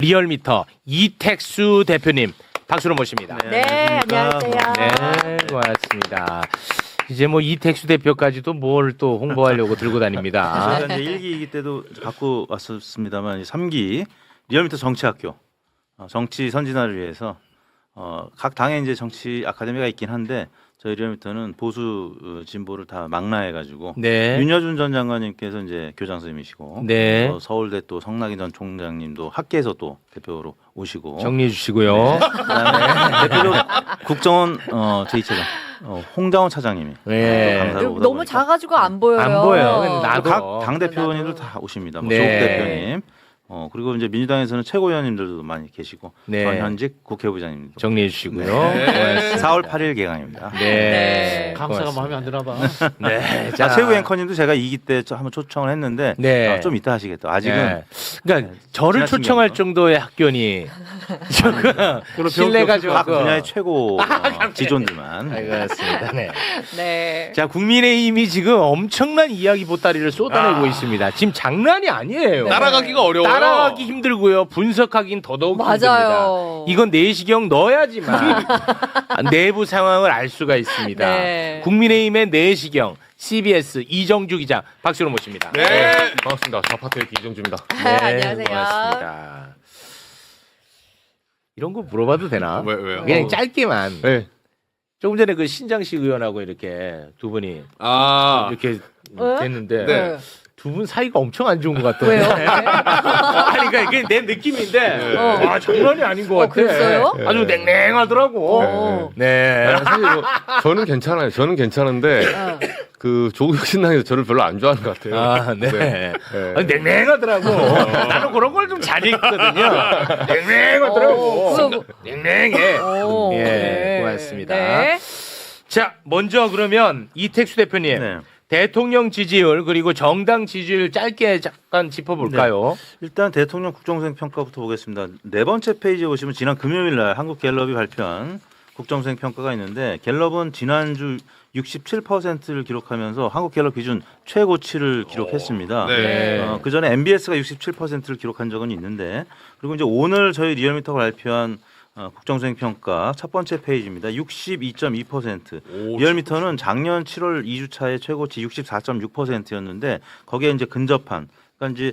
리얼미터 이택수 대표님 박수로 모십니다. 네, 안녕하세요. 네, 고맙습니다. 이제 뭐 이택수 대표까지도 뭘 또 홍보하려고 들고 다닙니다. 저희가 이제 1기 2기 때도 갖고 왔었습니다만 3기 리얼미터 정치학교 정치 선진화를 위해서 각 당에 이제 정치 아카데미가 있긴 한데 저희 리얼미터는 보수 진보를 다 망라해가지고 네. 윤여준 전 장관님께서 이제 교장 선생님이시고 네. 서울대 또 성낙인 전 총장님도 학계에서 또 대표로 오시고 정리해 주시고요. 그다음에 대표로 국정원 제2차장 홍장원 차장님이 네. 강사로 오다 너무 보니까 작아지고 안 보여요. 안 보여요. 근데 나도 각 당 대표님들 다 오십니다. 뭐 네. 조국 대표님, 그리고 이제 민주당에서는 최고위원님들도 많이 계시고 네. 전현직 국회의장님도 정리해 주시고요. 네. 4월 8일 개강입니다. 네. 네. 강사가 마음에 안 드나 봐. 네. 최고 앵커님도 제가 2기 때 한번 초청을 했는데 네. 좀 이따 하시겠다. 아직은 네. 그러니까 저를 지나친 초청할 경우는. 정도의 학교니 신뢰가 좀 각 분야의 최고 지존들만. 알겠습니다. 네. 네. 자, 국민의힘이 지금 엄청난 이야기 보따리를 쏟아내고 있습니다. 지금 장난이 아니에요. 따라가기가 어려워요. 따라가기 힘들고요. 분석하긴 더더욱 맞아요. 힘듭니다. 이건 내시경 넣어야지만 내부 상황을 알 수가 있습니다. 네. 국민의힘의 내시경 CBS 이정주 기자 박수로 모십니다. 네. 반갑습니다. 좌파트의 이정주입니다. 안녕하세요. 고맙습니다. 이런 거 물어봐도 되나? 왜요? 그냥 짧게만. 네. 조금 전에 그 신장식 의원하고 이렇게 두 분이 이렇게 됐는데 네. 두 분 사이가 엄청 안 좋은 것 같아요. 왜요? 아니 그러니까 그게 내 느낌인데 와 장난이 아닌 것 같아. 그랬어요? 아주 냉랭하더라고. 어. 네. 사실 저는 괜찮아요. 저는 괜찮은데 그 조국 신당에서 저를 별로 안 좋아하는 것 같아요. 아, 네. 네. 아니, 냉랭하더라고. 나는 그런 걸 좀 잘 읽거든요. 냉랭하더라고. 냉랭해. 오, 예, 네. 고맙습니다. 네. 자, 먼저 그러면 이택수 대표님. 네. 대통령 지지율 그리고 정당 지지율 짧게 잠깐 짚어볼까요? 일단 대통령 국정수행 평가부터 보겠습니다. 네 번째 페이지에 보시면 지난 금요일 날 한국갤럽이 발표한 국정수행 평가가 있는데 갤럽은 지난주 67%를 기록하면서 한국갤럽 기준 최고치를 기록했습니다. 네. 그 전에 MBS가 67%를 기록한 적은 있는데 그리고 이제 오늘 저희 리얼미터가 발표한 국정수행 평가 첫 번째 페이지입니다. 62.2%. 리얼미터는 작년 7월 2주차의 최고치 64.6%였는데 거기에 이제 근접한 그러니까 이제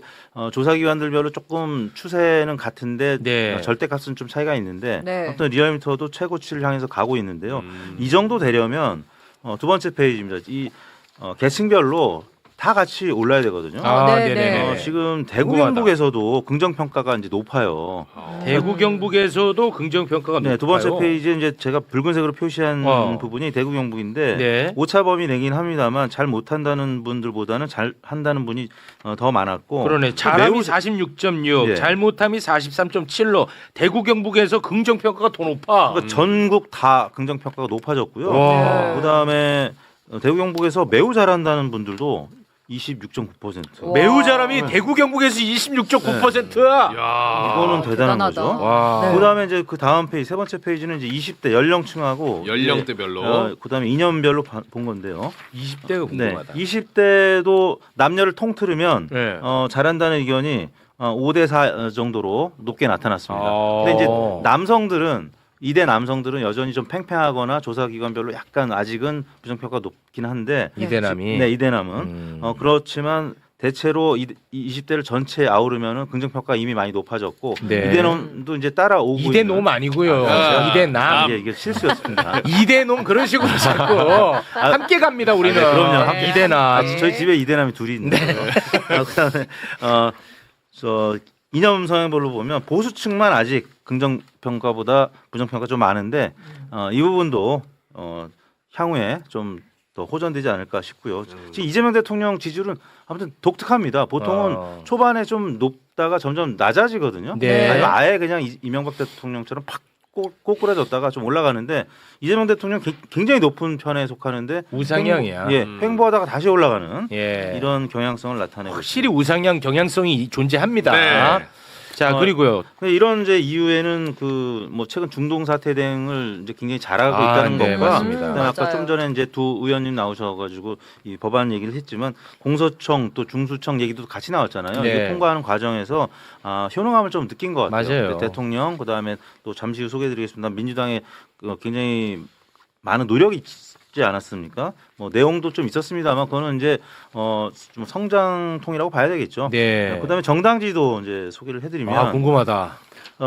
조사기관들별로 조금 추세는 같은데 네. 절대값은 좀 차이가 있는데 네. 아무튼 리얼미터도 최고치를 향해서 가고 있는데요. 이 정도 되려면 두 번째 페이지입니다. 이 계층별로 다 같이 올라야 되거든요. 네, 네. 지금 대구 궁금하다. 경북에서도 긍정 평가가 이제 높아요. 대구 경북에서도 긍정 평가가 높아요. 네, 두 번째 페이지에 이제 제가 붉은색으로 표시한 부분이 대구 경북인데 네. 오차 범위 내긴 합니다만 잘 못한다는 분들보다는 잘 한다는 분이 더 많았고 그러네. 잘함이 매우 46.6, 예. 잘못함이 43.7로 대구 경북에서 긍정 평가가 더 높아. 그러니까 전국 다 긍정 평가가 높아졌고요. 와. 그다음에 대구 경북에서 매우 잘한다는 분들도 26.9%. 매우 잘함이 대구 경북에서 26.9%야. 이거는 대단한 대단하다. 거죠. 와. 네. 그다음에 이제 그 다음 페이지 세 번째 페이지는 이제 20대 연령층하고 연령대별로. 그다음에 이년별로 본 건데요. 20대가 네, 궁금하다. 20대도 남녀를 통틀으면 네. 잘한다는 의견이 5대 4 정도로 높게 나타났습니다. 아. 근데 이제 남성들은 이대 남성들은 여전히 좀 팽팽하거나 조사기관별로 약간 아직은 부정평가가 높긴 한데 이대남이. 네, 이대남은 그렇지만 대체로 20대를 전체에 아우르면은 긍정평가가 이미 많이 높아졌고 네. 이대놈도 이제 따라오고 이대놈 아니고요. 아, 이대남. 이게 실수였습니다. 이대놈 그런 식으로 자꾸 함께 갑니다 우리는. 네, 그럼요. 함께. 이대남. 저희 집에 이대남이 둘이 있는데 그다음에 이념 성향별로 보면 보수층만 아직 긍정 평가보다 부정 평가 좀 많은데 이 부분도 향후에 좀 더 호전되지 않을까 싶고요. 지금 이재명 대통령 지지율은 아무튼 독특합니다. 보통은 초반에 좀 높다가 점점 낮아지거든요. 네. 아니면 아예 그냥 이명박 대통령처럼 팍 꼬꾸라졌다가 좀 올라가는데 이재명 대통령 굉장히 높은 편에 속하는데 우상향이야. 횡보하다가 다시 올라가는 예. 이런 경향성을 나타내고 확실히 우상향 경향성이 존재합니다. 네. 자, 그리고요. 이런 이제 이유에는 그 뭐 최근 중동 사태 대응을 이제 굉장히 잘하고 아, 있다는 네, 것과 맞습니다. 그다음에 아까 맞아요. 좀 전에 이제 두 의원님 나오셔가지고 이 법안 얘기를 했지만 공소청 또 중수청 얘기도 같이 나왔잖아요. 네. 이게 통과하는 과정에서 효능함을 좀 느낀 것 같아요. 맞아요. 대통령 그다음에 또 잠시 후 소개해드리겠습니다. 민주당의 굉장히 많은 노력이 있지 않았습니까? 뭐 내용도 좀 있었습니다만 그거는 이제 좀 성장통이라고 봐야 되겠죠. 네. 그다음에 정당지도 이제 소개를 해드리면 아, 궁금하다.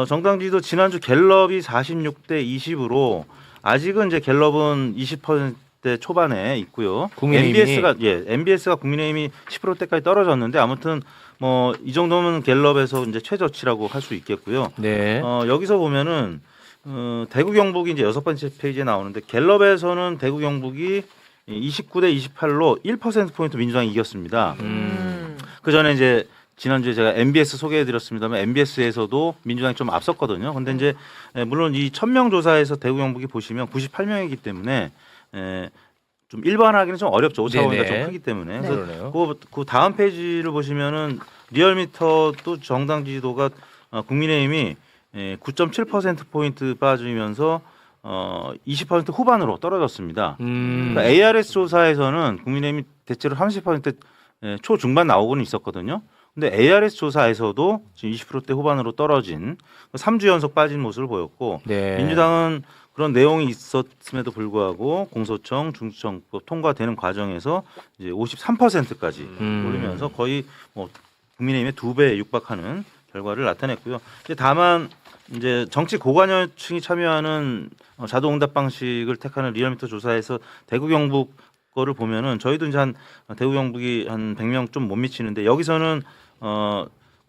정당지도 지난주 갤럽이 46대 20으로 아직은 이제 갤럽은 20%대 초반에 있고요. 국민의힘이 MBS가 국민의힘이 10%대까지 떨어졌는데 아무튼 뭐 이 정도면 갤럽에서 이제 최저치라고 할 수 있겠고요. 네. 여기서 보면은 대구 경북이 이제 6번째 페이지에 나오는데 갤럽에서는 대구 경북이 29대 28로 1% 포인트 민주당이 이겼습니다. 그 전에 이제 지난주에 제가 MBS 소개해드렸습니다만 MBS에서도 민주당이 좀 앞섰거든요. 근데 이제 물론 이 1000명 조사에서 대구 경북이 보시면 98명이기 때문에 좀 일반화하기는 좀 어렵죠. 오차범위가 네네. 좀 크기 때문에. 네. 그래서 그러네요. 그 다음 페이지를 보시면은 리얼미터도 정당 지지도가 국민의힘이 9.7% 포인트 빠지면서 20% 후반으로 떨어졌습니다. 그러니까 ARS 조사에서는 국민의힘이 대체로 30% 초중반 나오고는 있었거든요. 근데 ARS 조사에서도 지금 20%대 후반으로 떨어진 3주 연속 빠진 모습을 보였고 네. 민주당은 그런 내용이 있었음에도 불구하고 공소청, 중수청법 통과되는 과정에서 이제 53%까지 올리면서 거의 뭐 국민의힘의 2배에 육박하는 결과를 나타냈고요. 이제 다만 이제 정치 고관여층이 참여하는 자동응답 방식을 택하는 리얼미터 조사에서 대구 경북 거를 보면은 저희도 이제 한 대구 경북이 한 100명 좀 못 미치는데 여기서는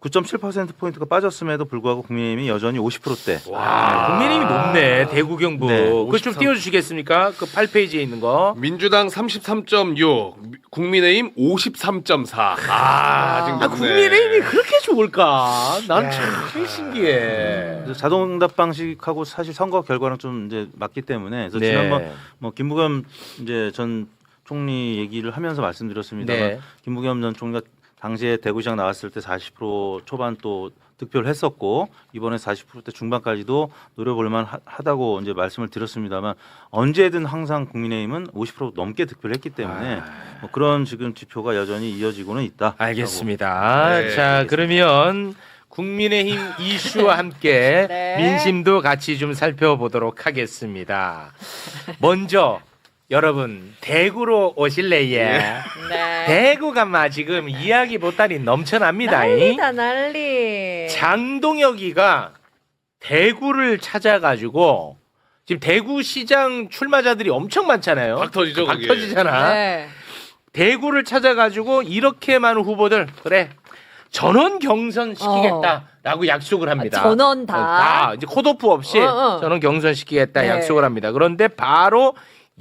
9.7% 포인트가 빠졌음에도 불구하고 국민의힘이 여전히 50%대. 와, 국민의힘이 높네. 대구 경북. 네, 그거 좀 띄워주시겠습니까? 그 8페이지에 있는 거. 민주당 33.6, 국민의힘 53.4. 아직 높네. 국민의힘이 그렇게 좋을까? 난 참 신기해. 그래서 자동응답 방식하고 사실 선거 결과랑 좀 이제 맞기 때문에 그래서 네. 지난번 뭐 김부겸 이제 전 총리 얘기를 하면서 말씀드렸습니다만 네. 김부겸 전 총리가 당시에 대구시장 나왔을 때 40% 초반 또 득표를 했었고 이번에 40%대 중반까지도 노려볼만 하다고 이제 말씀을 드렸습니다만 언제든 항상 국민의힘은 50% 넘게 득표를 했기 때문에 뭐 그런 지금 지표가 여전히 이어지고는 있다. 알겠습니다. 네, 자, 알겠습니다. 그러면 국민의힘 이슈와 함께 네. 민심도 같이 좀 살펴보도록 하겠습니다. 먼저 여러분 대구로 오실래요? 네. 대구가 막 지금 이야기 보따리 넘쳐납니다. 난리다 난리. 장동혁이가 대구를 찾아가지고 지금 대구시장 출마자들이 엄청 많잖아요. 박 터지죠, 박 거기. 터지잖아. 네. 대구를 찾아가지고 이렇게 많은 후보들 그래 전원 경선 시키겠다라고 약속을 합니다. 전원 다. 이제 컷오프 없이 전원 경선 시키겠다 네. 약속을 합니다. 그런데 바로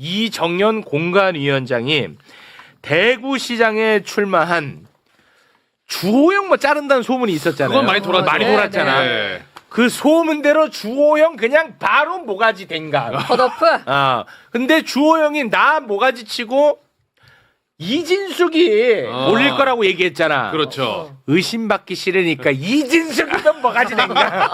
이정연 공관위원장이 대구시장에 출마한 주호영 뭐 자른다는 소문이 있었잖아요. 그건 많이 돌았죠. 많이 네, 돌았잖아. 네. 그 소문대로 주호영 그냥 바로 모가지 댕강. 컷오프. 근데 주호영이 나 모가지 치고 이진숙이 올릴 거라고 얘기했잖아. 그렇죠. 의심받기 싫으니까 이진숙이면 뭐가지 댕강.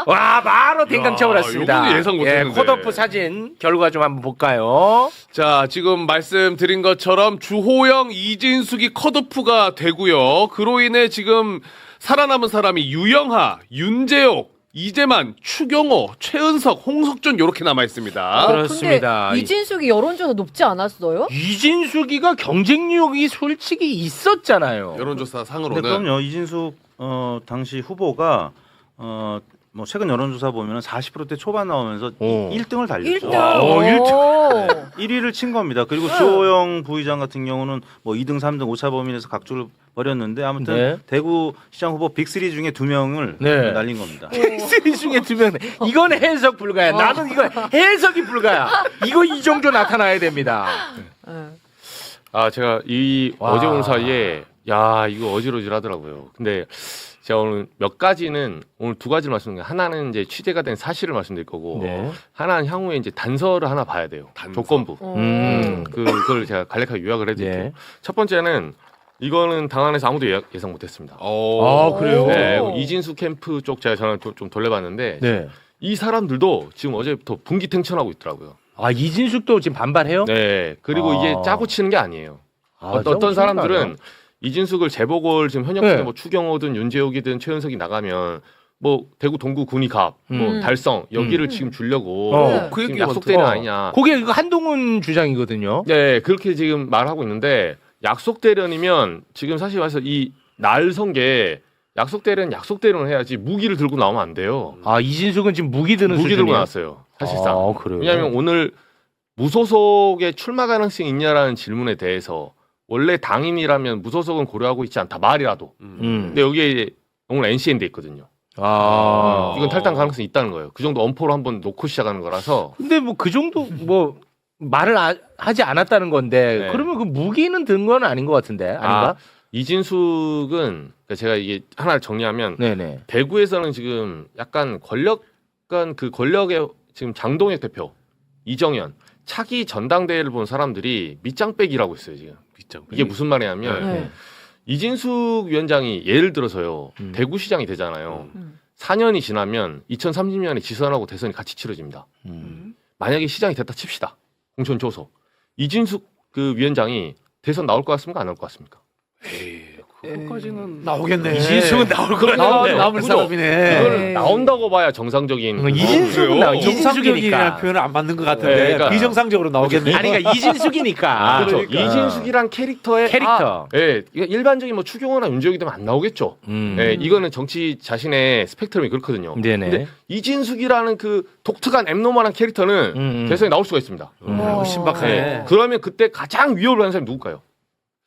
와 바로 댕강 쳐버렸습니다. 요거는 예상 못했는데. 컷오프 사진 결과 좀 한번 볼까요? 자, 지금 말씀드린 것처럼 주호영, 이진숙이 컷오프가 되고요. 그로 인해 지금 살아남은 사람이 유영하, 윤재옥, 이재만, 추경호, 최은석, 홍석준 이렇게 남아 있습니다. 그렇습니다. 근데 이진숙이 여론조사 높지 않았어요? 이진숙이가 경쟁력이 솔직히 있었잖아요. 여론조사 네, 상으로는 그럼요. 이진숙 당시 후보가 뭐 최근 여론조사 보면 40%대 초반 나오면서 오. 1등을 달렸죠. 1등. 오, 1위를 친 겁니다. 그리고 주호영 부의장 같은 경우는 뭐 2등, 3등 오차 범위에서 각주를 벌였는데 아무튼 네. 대구 시장 후보 빅3 중에 2명을 네. 날린 겁니다. 빅3 중에 2명. 이건 해석 불가야. 나는 이거 해석이 불가야. 이거 이 정도 나타나야 됩니다. 제가 와. 어제 오늘 사이에 이거 어지러지하더라고요. 근데 제가 오늘 몇 가지는 오늘 두 가지를 말씀드린 거예요. 하나는 이제 취재가 된 사실을 말씀드릴 거고 네. 하나는 향후에 이제 단서를 하나 봐야 돼요. 단서. 조건부. 어. 그걸 제가 간략하게 요약을 해드릴게요. 네. 첫 번째는 이거는 당안에서 아무도 예상 못했습니다. 아, 그래요? 네, 오. 이진수 캠프 쪽 제가 전화 좀 돌려봤는데 네. 이 사람들도 지금 어제부터 분기탱천하고 있더라고요. 아, 이진숙도 지금 반발해요? 네, 그리고 아. 이게 짜고 치는 게 아니에요. 아, 어떤 짜고 치는 거 사람들은 아니야? 이진숙을 재보궐 지금 현역 중에 네. 뭐 추경호든 윤재옥이든 최은석이 나가면 뭐 대구 동구 군의갑, 뭐 달성 여기를 지금 주려고 어, 그 지금 얘기가 약속되는 많더라. 아니냐. 그게 이거 한동훈 주장이거든요. 네, 그렇게 지금 말하고 있는데 약속대련이면 지금 사실 와서 이 날성계 약속대련 해야지 무기를 들고 나오면 안 돼요. 아, 이진숙은 지금 무기 드는 무기 들고 수준이에요? 나왔어요. 사실상. 아, 그래요? 왜냐하면 오늘 무소속의 출마 가능성이 있냐라는 질문에 대해서 원래 당인이라면 무소속은 고려하고 있지 않다 말이라도. 근데 여기에 오늘 NCN 돼 있거든요. 아, 이건 탈당 가능성이 있다는 거예요. 그 정도 엄포로 한번 놓고 시작하는 거라서. 근데 뭐 그 정도 뭐 말을 하지 않았다는 건데 네. 그러면 그 무기는 든 건 아닌 것 같은데 아닌가? 이진숙은 그러니까 제가 이게 하나 정리하면 네네. 대구에서는 지금 약간 그 권력의 지금 장동혁 대표, 이정현 차기 전당대회를 본 사람들이 밑장빼기라고 있어요 지금. 이게 무슨 말이냐면 네. 이진숙 위원장이 예를 들어서요 음. 대구시장이 되잖아요. 음. 4년이 지나면 2030년에 지선하고 대선이 같이 치러집니다. 만약에 시장이 됐다 칩시다. 공천 줘서 이진숙 그 위원장이 대선 나올 것 같습니까? 안 나올 것 같습니까? 그것까지는 나오겠네. 이진숙은 나올 것 같은데. 남을 그죠? 사람이네. 이거는 네. 나온다고 봐야 정상적인. 이진숙은 나오. 정상적이라는 이진숙이니까. 표현을 안 맞는 것 같은데 네, 그러니까. 비정상적으로 나오겠네. 아니 그러니까 이진숙이니까. 그렇죠. 그러니까. 이진숙이란 캐릭터의 캐릭터. 예, 이거 일반적인 뭐 추경호나 윤재욱이 되면 안 나오겠죠. 예, 이거는 정치 자신의 스펙트럼이 그렇거든요. 네네. 근데 이진숙이라는 그 독특한 앱노멀한 캐릭터는 대선에 나올 수가 있습니다. 신박하네. 예, 그러면 그때 가장 위협을 하는 사람이 누굴까요?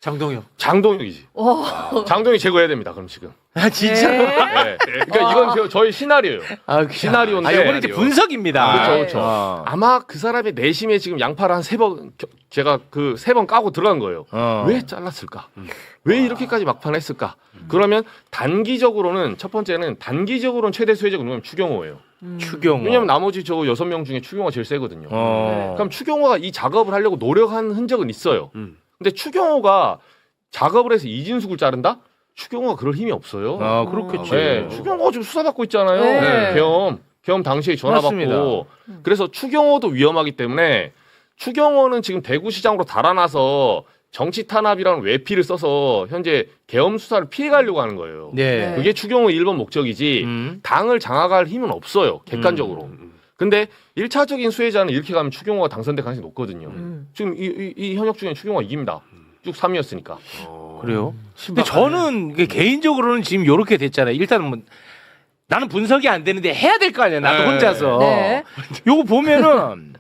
장동혁. 장동혁이지. 와. 장동혁이 제거해야 됩니다. 그럼 지금. 아 진짜? 네. 예. 그러니까 이건 저희 시나리오예요. 아, 시나리오인데. 이건 이제 분석입니다. 그렇죠, 네. 그렇죠. 어. 아마 그 사람의 내심에 지금 양파를 한 3번 제가 그 3번 까고 들어간 거예요. 어. 왜 잘랐을까? 왜 이렇게까지 막판 했을까? 그러면 단기적으로는 첫 번째는 단기적으로는 최대 수혜자가 누구냐면 추경호예요. 추경호. 왜냐면 나머지 저 6명 중에 추경호가 제일 세거든요. 어. 그럼 추경호가 이 작업을 하려고 노력한 흔적은 있어요. 근데 추경호가 작업을 해서 이진숙을 자른다? 추경호가 그럴 힘이 없어요. 아 그렇겠지. 네, 추경호가 지금 수사받고 있잖아요. 네. 계엄 당시에 전화 맞습니다. 받고. 그래서 추경호도 위험하기 때문에 추경호는 지금 대구시장으로 달아나서 정치 탄압이라는 외피를 써서 현재 계엄 수사를 피해가려고 하는 거예요. 네. 그게 추경호의 1번 목적이지 당을 장악할 힘은 없어요. 객관적으로. 근데 1차적인 수혜자는 이렇게 가면 추경호가 당선될 가능성이 높거든요. 지금 이 현역 중에 추경호가 이깁니다. 쭉 3위였으니까. 그래요? 근데 저는 이게 개인적으로는 지금 요렇게 됐잖아요. 일단은 뭐 나는 분석이 안 되는데 해야 될 거 아니야. 나도 네. 혼자서. 네. 요거 보면은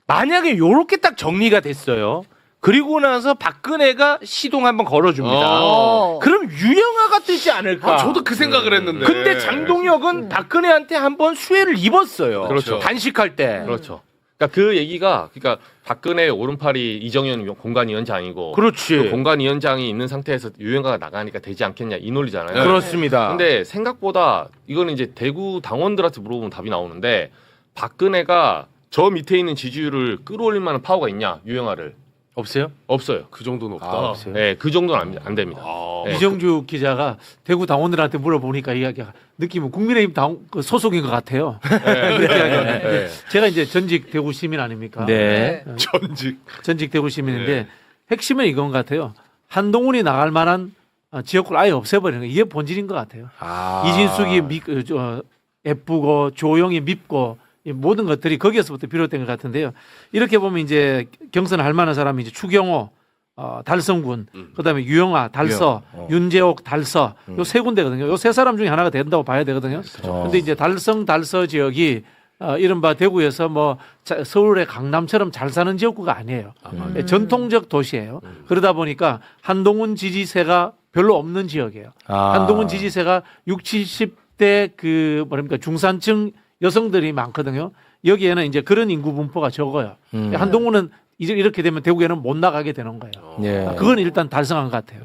만약에 요렇게 딱 정리가 됐어요. 그리고 나서 박근혜가 시동 한번 걸어줍니다. 어. 그럼 유영아가 뜨지 않을까? 저도 그 생각을 했는데. 근데 장동혁은 박근혜한테 한번 수혜를 입었어요. 그렇죠. 단식할 때. 그렇죠. 그러니까 그 얘기가 그러니까 박근혜 오른팔이 이정현 공관위원장이고 그렇지. 그 공관위원장이 있는 상태에서 유영아가 나가니까 되지 않겠냐 이 논리잖아요. 네. 그렇습니다. 근데 생각보다 이거는 이제 대구 당원들한테 물어보면 답이 나오는데 박근혜가 저 밑에 있는 지지율을 끌어올릴 만한 파워가 있냐 유영아를 없어요? 없어요. 그 정도는 없다. 없어요. 네, 그 정도는 안 됩니다. 네. 이정주 기자가 대구 당원들한테 물어보니까 이야기가 느낌은 국민의힘 그 소속인 것 같아요. 그렇게 이야기하는데 네. 제가 이제 전직 대구 시민 아닙니까? 네. 전직 대구 시민인데 핵심은 이건 것 같아요. 한동훈이 나갈 만한 지역구를 아예 없애버리는 거 이게 본질인 것 같아요. 아. 이진숙이 예쁘고 조용히 밉고 이 모든 것들이 거기에서부터 비롯된 것 같은데요. 이렇게 보면 이제 경선할 만한 사람이 이제 추경호, 달성군, 그다음에 유영아, 달서, 윤재옥, 달서 요 세 군데거든요. 요 세 사람 중에 하나가 된다고 봐야 되거든요. 근데 이제 달서 지역이 이른바 대구에서 뭐 서울의 강남처럼 잘 사는 지역구가 아니에요. 전통적 도시예요. 그러다 보니까 한동훈 지지세가 별로 없는 지역이에요. 한동훈 지지세가 60, 70대 그 뭐랍니까 중산층 여성들이 많거든요. 여기에는 이제 그런 인구 분포가 적어요. 한동훈은 이제 이렇게 되면 대구에는 못 나가게 되는 거예요. 네. 그건 일단 달성한 것 같아요.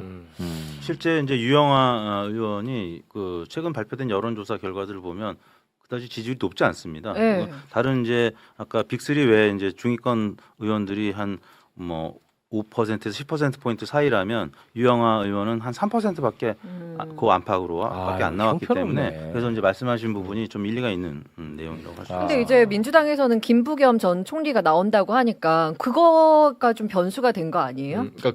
실제 이제 유영아 의원이 그 최근 발표된 여론조사 결과들을 보면 그다지 지지율이 높지 않습니다. 네. 다른 이제 아까 빅3 외에 이제 중위권 의원들이 한 뭐 5%에서 10%포인트 사이라면 유영하 의원은 한 3%밖에 그 안팎으로밖에 안 나왔기 형편없네. 때문에 그래서 이제 말씀하신 부분이 좀 일리가 있는 내용이라고 할 수 있습니다. 근데 이제 민주당에서는 김부겸 전 총리가 나온다고 하니까 그거가 좀 변수가 된 거 아니에요? 그러니까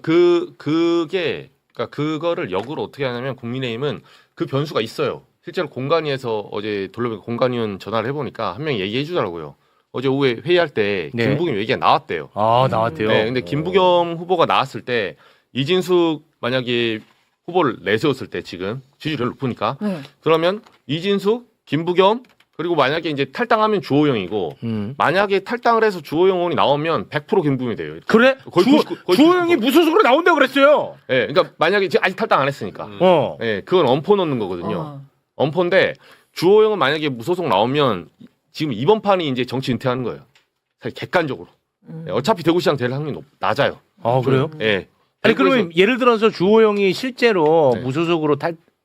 그러니까 그거를 역으로 어떻게 하냐면 국민의힘은 그 변수가 있어요. 실제로 공관위에서 어제 돌려보니까 공관위원 전화를 해보니까 한 명이 얘기해 주더라고요. 어제 오후에 회의할 때 네. 김부겸 얘기가 나왔대요. 아 나왔대요. 네, 근데 김부겸 후보가 나왔을 때 이진숙 만약에 후보를 내세웠을 때 지금 지지율이 높으니까 네. 그러면 이진숙, 김부겸 그리고 만약에 이제 탈당하면 주호영이고 만약에 탈당을 해서 주호영 의원이 나오면 100% 김부겸이 돼요. 그래? 거의 99, 거의 주호영이 무소속으로 나온다고 그랬어요. 예, 그러니까 만약에 지금 아직 탈당 안 했으니까, 예, 그건 엄포 넣는 거거든요. 엄포인데 주호영은 만약에 무소속 나오면 지금 이번 판이 이제 정치 은퇴하는 거예요. 사실 객관적으로. 예, 어차피 대구시장 될 확률이 낮아요. 아 그래요? 예. 아니 그러면 예를 들어서 주호영이 실제로 네. 무소속으로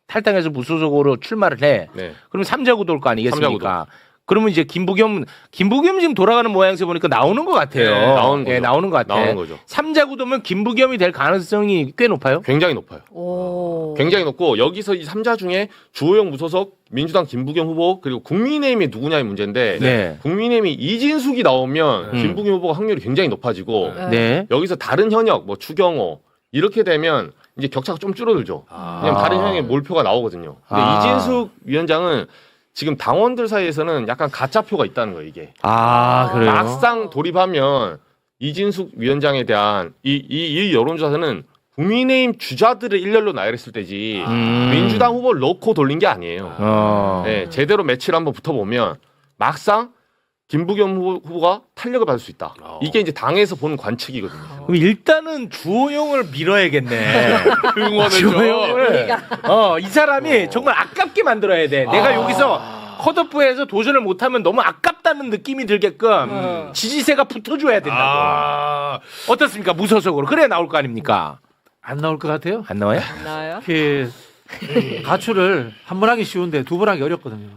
탈당해서 무소속으로 출마를 해. 네. 그럼 삼자구도 올 거 아니겠습니까? 삼자구도. 그러면 이제 김부겸 지금 돌아가는 모양새 보니까 나오는 것 같아요. 네, 나오는 거죠. 예, 나오는 것 같아. 나오는 거죠. 삼자구도면 김부겸이 될 가능성이 꽤 높아요. 굉장히 높아요. 오. 굉장히 높고 여기서 이 3자 중에 주호영 무소속, 민주당 김부겸 후보 그리고 국민의힘이 누구냐의 문제인데 네. 국민의힘이 이진숙이 나오면 김부겸 후보가 확률이 굉장히 높아지고 네. 여기서 다른 현역 뭐 추경호 이렇게 되면 이제 격차가 좀 줄어들죠. 왜냐면 다른 현역의 몰표가 나오거든요. 근데 이진숙 위원장은 지금 당원들 사이에서는 약간 가짜표가 있다는 거예요, 이게. 아 그래요? 막상 돌입하면 이진숙 위원장에 대한 이 여론조사는 국민의힘 주자들을 일렬로 나열했을 때지 민주당 후보를 넣고 돌린 게 아니에요. 네, 제대로 매치를 한번 붙어보면 막상 김부겸 후보가 탄력을 받을 수 있다. 이게 이제 당에서 보는 관측이거든요. 그럼 일단은 주호영을 밀어야겠네. 응원해줘. 주호영을 이 사람이 정말 아깝게 만들어야 돼. 내가 여기서 컷오프해서 도전을 못하면 너무 아깝다는 느낌이 들게끔 지지세가 붙어줘야 된다고. 어떻습니까? 무소속으로 그래야 나올 거 아닙니까? 안 나올 것 같아요. 안 나와요? 나요? 그 가출을 한 번 하기 쉬운데 두 번 하기 어렵거든요.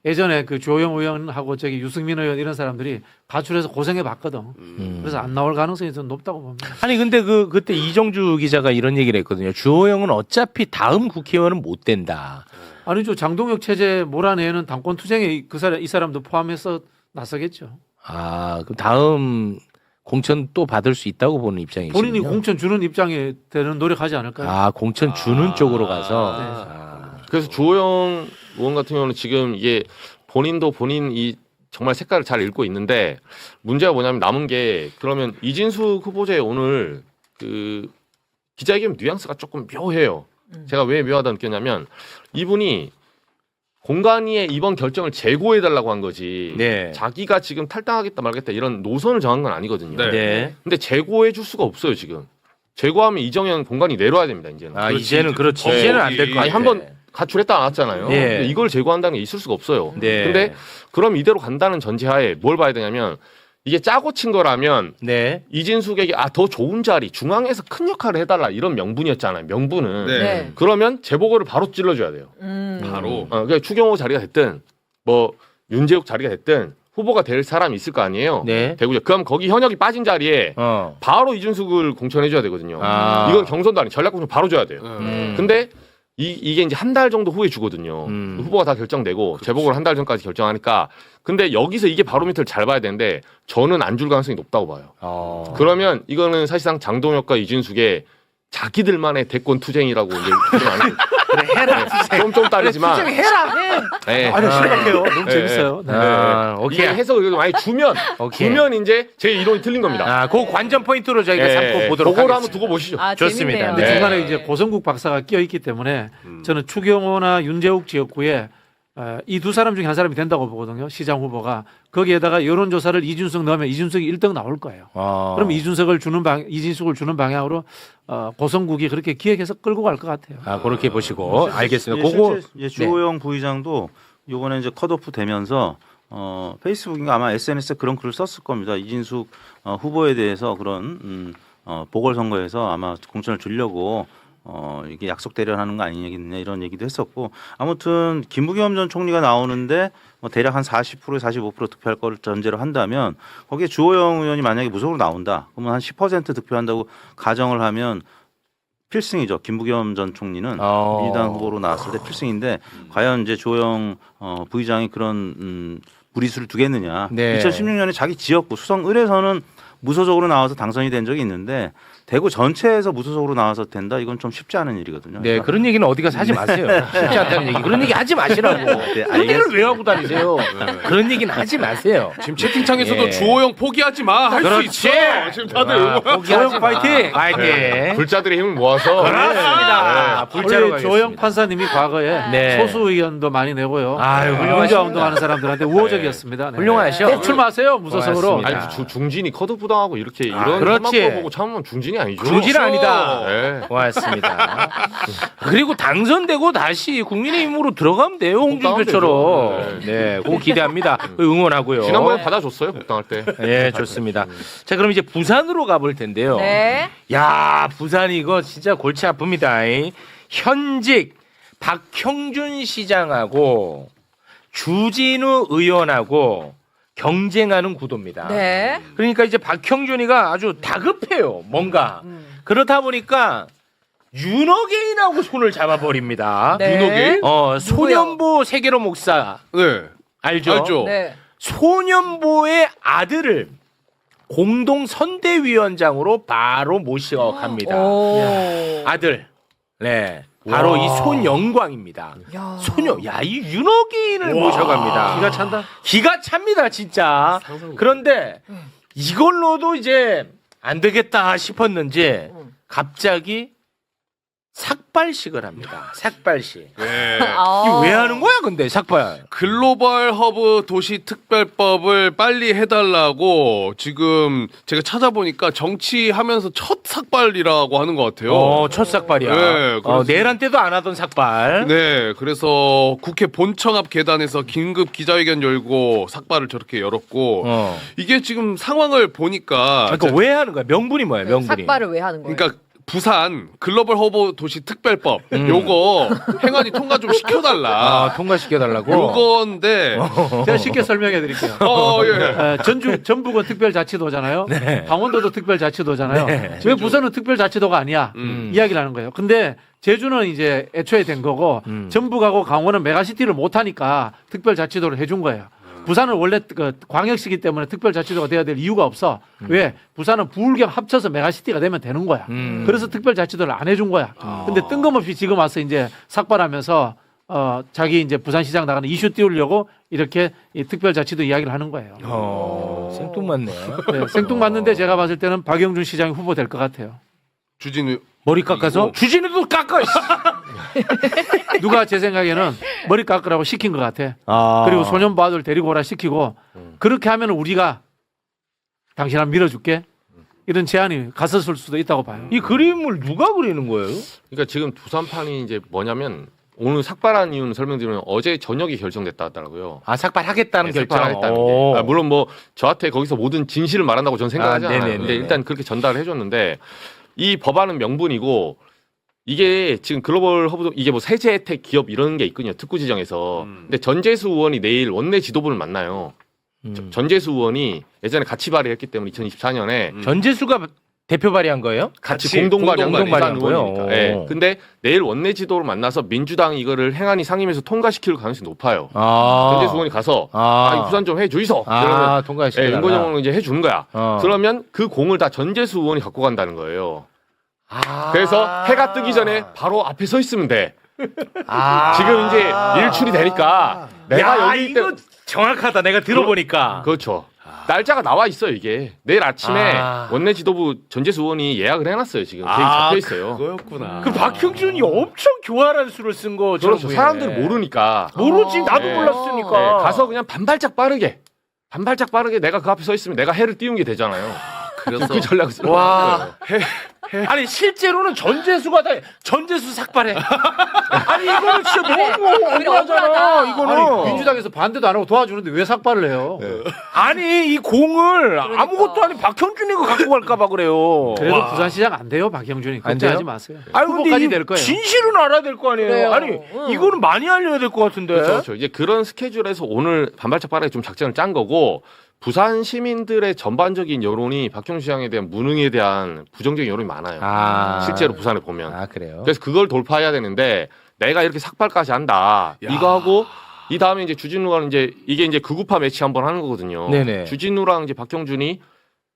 예전에 그 조영 의원하고 저기 유승민 의원 이런 사람들이 가출해서 고생해 봤거든. 그래서 안 나올 가능성이 좀 높다고 봅니다. 아니 근데 그때 이정주 기자가 이런 얘기를 했거든요. 주호영은 어차피 다음 국회의원은 못 된다. 아니죠. 장동혁 체제 몰아내는 당권 투쟁에 이 사람도 포함해서 나서겠죠. 아 그럼 다음 공천 또 받을 수 있다고 보는 입장이시군요. 본인이 공천 주는 입장에 되는 노력하지 않을까요? 아 공천 주는 쪽으로 가서. 그래서 주호영 의원 같은 경우는 지금 이게 본인도 본인 이 정말 색깔을 잘 읽고 있는데 문제가 뭐냐면 남은 게 그러면 이진숙 후보자의 오늘 그 기자회견 뉘앙스가 조금 묘해요. 제가 왜 묘하다 느꼈냐면 이분이 공관위의 이번 결정을 재고해달라고 한 거지 네. 자기가 지금 탈당하겠다 말겠다 이런 노선을 정한 건 아니거든요. 네. 네. 근데 재고해 줄 수가 없어요 지금. 재고하면 이정현 공관이 내려와야 됩니다 이제는. 아 이제는 그렇지. 어, 이제는 안 될 거 아니 같아. 한번 가출했다 나왔잖아요. 네. 근데 이걸 제거한다는 게 있을 수가 없어요. 네. 근데 그럼 이대로 간다는 전제하에 뭘 봐야 되냐면 이게 짜고 친 거라면 네. 이진숙에게 더 좋은 자리 중앙에서 큰 역할을 해달라 이런 명분이었잖아요. 명분은. 네. 네. 그러면 재보고를 바로 찔러줘야 돼요. 바로. 그러니까 추경호 자리가 됐든 뭐 윤재욱 자리가 됐든 후보가 될 사람이 있을 거 아니에요. 네. 대구죠. 그럼 거기 현역이 빠진 자리에 바로 이준숙을 공천해줘야 되거든요. 아. 이건 경선도 아니 전략 공천 바로 줘야 돼요. 음. 근데 이게 이제 한 달 정도 후에 주거든요. 후보가 다 결정되고 재보고를 한 달 전까지 결정하니까. 근데 여기서 이게 바로미터를 잘 봐야 되는데 저는 안 줄 가능성이 높다고 봐요. 그러면 이거는 사실상 장동혁과 이준숙의 자기들만의 대권 투쟁이라고 이제 그래 해라. 좀 따르지만 해라. 네. 아니 신박해요. 너무 네. 재밌어요. 네. 아, 이게 오케이. 해석을 많이 주면 이제 제 이론이 틀린 겁니다. 아, 그 관전 포인트로 저희가 삼고 보도록 그거를 하겠습니다. 한번 두고 보시죠. 아, 좋습니다. 재밌네요. 근데 네. 중간에 이제 고성국 박사가 끼어 있기 때문에 저는 추경호나 윤재욱 지역구에 이 두 사람 중에 한 사람이 된다고 보거든요. 시장 후보가 거기에다가 여론조사를 이준석 넣으면 이준석이 1등 나올 거예요. 그럼 이준석을 이진숙을 주는 방향으로 고성국이 그렇게 기획해서 끌고 갈 것 같아요. 아, 그렇게 보시고 알겠습니다. 예, 그거 실제 주호영 부의장도 요번에 이제 컷오프 되면서 페이스북인가 아마 SNS에 그런 글을 썼을 겁니다. 이진숙 후보에 대해서 그런 보궐선거에서 아마 공천을 주려고 이게 약속 대련하는 거 아니냐 이런 얘기도 했었고 아무튼 김부겸 전 총리가 나오는데 뭐 대략 한 40% 45% 득표할 걸 전제로 한다면 거기에 주호영 의원이 만약에 무소속으로 나온다 그러면 한 10% 득표한다고 가정을 하면 필승이죠. 김부겸 전 총리는 민주당 후보로 나왔을 때 필승인데 과연 이제 주호영 부의장이 그런 무리수를 두겠느냐. 네. 2016년에 자기 지역구 수성을에서는 무소속으로 나와서 당선이 된 적이 있는데 대구 전체에서 무소속으로 나와서 된다 이건 좀 쉽지 않은 일이거든요. 네, 그런 얘기는 어디 가서 하지 마세요. 쉽지 않다는 얘기. 그런 얘기 하지 마시라고. 그런 얘기를 왜 하고 다니세요? 그런 얘기는 하지 마세요. 지금 채팅창에서도 예. 주호영 포기하지 마 할 수 그렇지. 있어. 지금 다들 응원. 포기하지 마. 파이팅! 파이팅! 불자들의 힘을 모아서 그렇습니다. 불자로 원래 조영 가겠습니다. 판사님이 과거에 네. 소수 의견도 많이 내고요. 아유, 훌륭하십니다. 민주화 운동하는 사람들한테 우호적이었습니다. 네. 훌륭하셔. 꼭 출마하세요 무소속으로. 고맙습니다. 아니 중진이 컷오프당하고 이렇게 이런 그렇지. 험한 거 보고 참으면 중진이 아니죠. 중진은 아니다. 네. 고맙습니다. 그리고 당선되고 다시 국민의힘으로 들어가면 돼요. 홍준표처럼. 되죠. 네, 그거 기대합니다. 응원하고요. 지난번에 받아줬어요 복당할 때. 예, 좋습니다. 자, 그럼 이제 부산으로 가볼 텐데요. 네. 야, 부산 이거 진짜 골치 아픕니다. 현직 박형준 시장하고 주진우 의원하고 경쟁하는 구도입니다. 네. 그러니까 이제 박형준이가 아주 다급해요. 뭔가. 그렇다 보니까 윤호개인하고 손을 잡아버립니다. 네. 윤호개인? 소년보 세계로 목사 네. 알죠? 알죠. 네. 소년보의 아들을 공동 선대위원장으로 바로 모셔갑니다. 오. 아들. 네. 바로 와. 이 손영광입니다. 야. 이 윤호개인을 모셔갑니다. 기가 찬다. 기가 찹니다, 진짜. 그런데 이걸로도 이제 안 되겠다 싶었는지 갑자기 삭발식을 합니다. 삭발식. 네. 이거 왜 하는 거야, 근데 삭발? 글로벌 허브 도시 특별법을 빨리 해달라고 지금 제가 찾아보니까 정치하면서 첫 삭발이라고 하는 것 같아요. 첫 삭발이야. 네, 그렇습니다. 내란 때도 안 하던 삭발. 네, 그래서 국회 본청 앞 계단에서 긴급 기자회견 열고 삭발을 저렇게 열었고 이게 지금 상황을 보니까 그러니까 왜 하는 거야? 명분이 뭐야, 명분이? 삭발을 왜 하는 거예요? 그러니까 부산 글로벌 허브 도시 특별법 요거 행안위 통과 좀 시켜달라. 통과시켜달라고? 요건데 제가 쉽게 설명해 드릴게요. 예. 전북은 특별자치도잖아요. 네. 강원도도 특별자치도잖아요. 네. 왜 부산은 특별자치도가 아니야? 이야기를 하는 거예요. 근데 제주는 이제 애초에 된 거고 전북하고 강원은 메가시티를 못 하니까 특별자치도를 해준 거예요. 부산은 원래 그 광역시기 때문에 특별자치도가 돼야 될 이유가 없어. 왜? 부산은 부울경 합쳐서 메가시티가 되면 되는 거야. 그래서 특별자치도를 안 해준 거야. 근데 뜬금없이 지금 와서 이제 삭발하면서 자기 이제 부산시장 나가는 이슈 띄우려고 이렇게 이 특별자치도 이야기를 하는 거예요. 생뚱맞네. 네, 생뚱맞는데 제가 봤을 때는 박영준 시장이 후보 될 것 같아요. 주진우 머리 깎아서? 주진우도 깎아! 누가 제 생각에는 머리 깎으라고 시킨 것 같아. 그리고 소년부 아들 데리고 오라 시키고 그렇게 하면 우리가 당신 한 밀어줄게. 이런 제안이 갔었을 수도 있다고 봐요. 이 그림을 누가 그리는 거예요? 그러니까 지금 부산판이 이제 뭐냐면 오늘 삭발한 이유는 설명드리면 어제 저녁에 결정됐다 하더라고요. 삭발하겠다는 결정. 삭발하겠다는 게. 물론 뭐 저한테 거기서 모든 진실을 말한다고 저는 생각하지 않아요. 네네네. 근데 일단 그렇게 전달을 해줬는데 이 법안은 명분이고 이게 지금 글로벌 허브도 이게 뭐 세제 혜택 기업 이런 게 있거든요. 특구 지정에서. 근데 전재수 의원이 내일 원내 지도부를 만나요. 전재수 의원이 예전에 같이 발의했기 때문에 2024년에 전재수가 대표 발의한 거예요? 같이 같이 공동 발의한 공동 부산 발의한 거예요? 의원이니까. 예. 근데 내일 원내 지도를 만나서 민주당이 이거를 행안위 상임위에서 통과시킬 가능성이 높아요. 전재수 의원이 가서 부산 좀 해주이소. 그러면 통과시켜. 윤건영 의원은 이제 해주는 거야. 어. 그러면 그 공을 다 전재수 의원이 갖고 간다는 거예요. 그래서 해가 뜨기 전에 바로 앞에 서 있으면 돼. 지금 이제 일출이 되니까 내가 여기 이거 정확하다. 내가 들어보니까. 그렇죠. 날짜가 나와 있어요 이게. 내일 아침에 아. 원내 지도부 전재수 의원이 예약을 해놨어요 지금. 계획 잡혀 있어요. 그거였구나. 그 박형준이 엄청 교활한 수를 쓴 거. 그렇죠. 사람들은 모르니까. 모르지. 나도 네. 몰랐으니까. 네, 가서 그냥 반발짝 빠르게 내가 그 앞에 서 있으면 내가 해를 띄운 게 되잖아요. 그래서 그 전략을 쓰는 와. 거예요. 아니 실제로는 전재수 삭발해. 아니 이거는 진짜 너무 억울하잖아. 억울하다. 이거는 아니 민주당에서 반대도 안 하고 도와주는데 왜 삭발을 해요? 아니 이 공을 아무것도 아닌 박형준이가 갖고 갈까봐 그래요. 그래도 부산시장 안 돼요, 박형준이. 안 걱정하지 돼요? 마세요. 아니 후보까지 근데 될 거예요. 진실은 알아야 될 거 아니에요. 그래요. 아니 응. 이거는 많이 알려야 될 것 같은데. 그렇죠. 이제 그런 스케줄에서 오늘 반발적 발언에 좀 작전을 짠 거고 부산 시민들의 전반적인 여론이 박형준 시장에 대한 무능에 대한 부정적인 여론이 많아요. 실제로 부산에 보면. 아 그래요. 그래서 그걸 돌파해야 되는데 내가 이렇게 삭발까지 한다. 이거 하고 이 다음에 이제 주진우가 이제 이게 이제 극우파 매치 한번 하는 거거든요. 네네. 주진우랑 이제 박형준이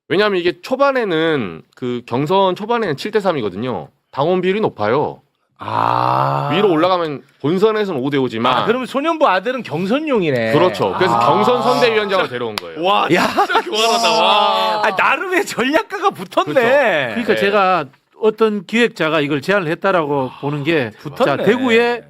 왜냐하면 이게 초반에는 그 경선 초반에는 7대3이거든요. 당원 비율이 높아요. 위로 올라가면 본선에서는 5대5지만 그러면 소년부 아들은 경선용이네. 그렇죠. 그래서 경선 선대위원장을 데려온 거예요. 와, 진짜 교활하다. 와. 나름의 전략가가 붙었네. 그러니까 제가 어떤 기획자가 이걸 제안을 했다라고 보는 게 자, 대구에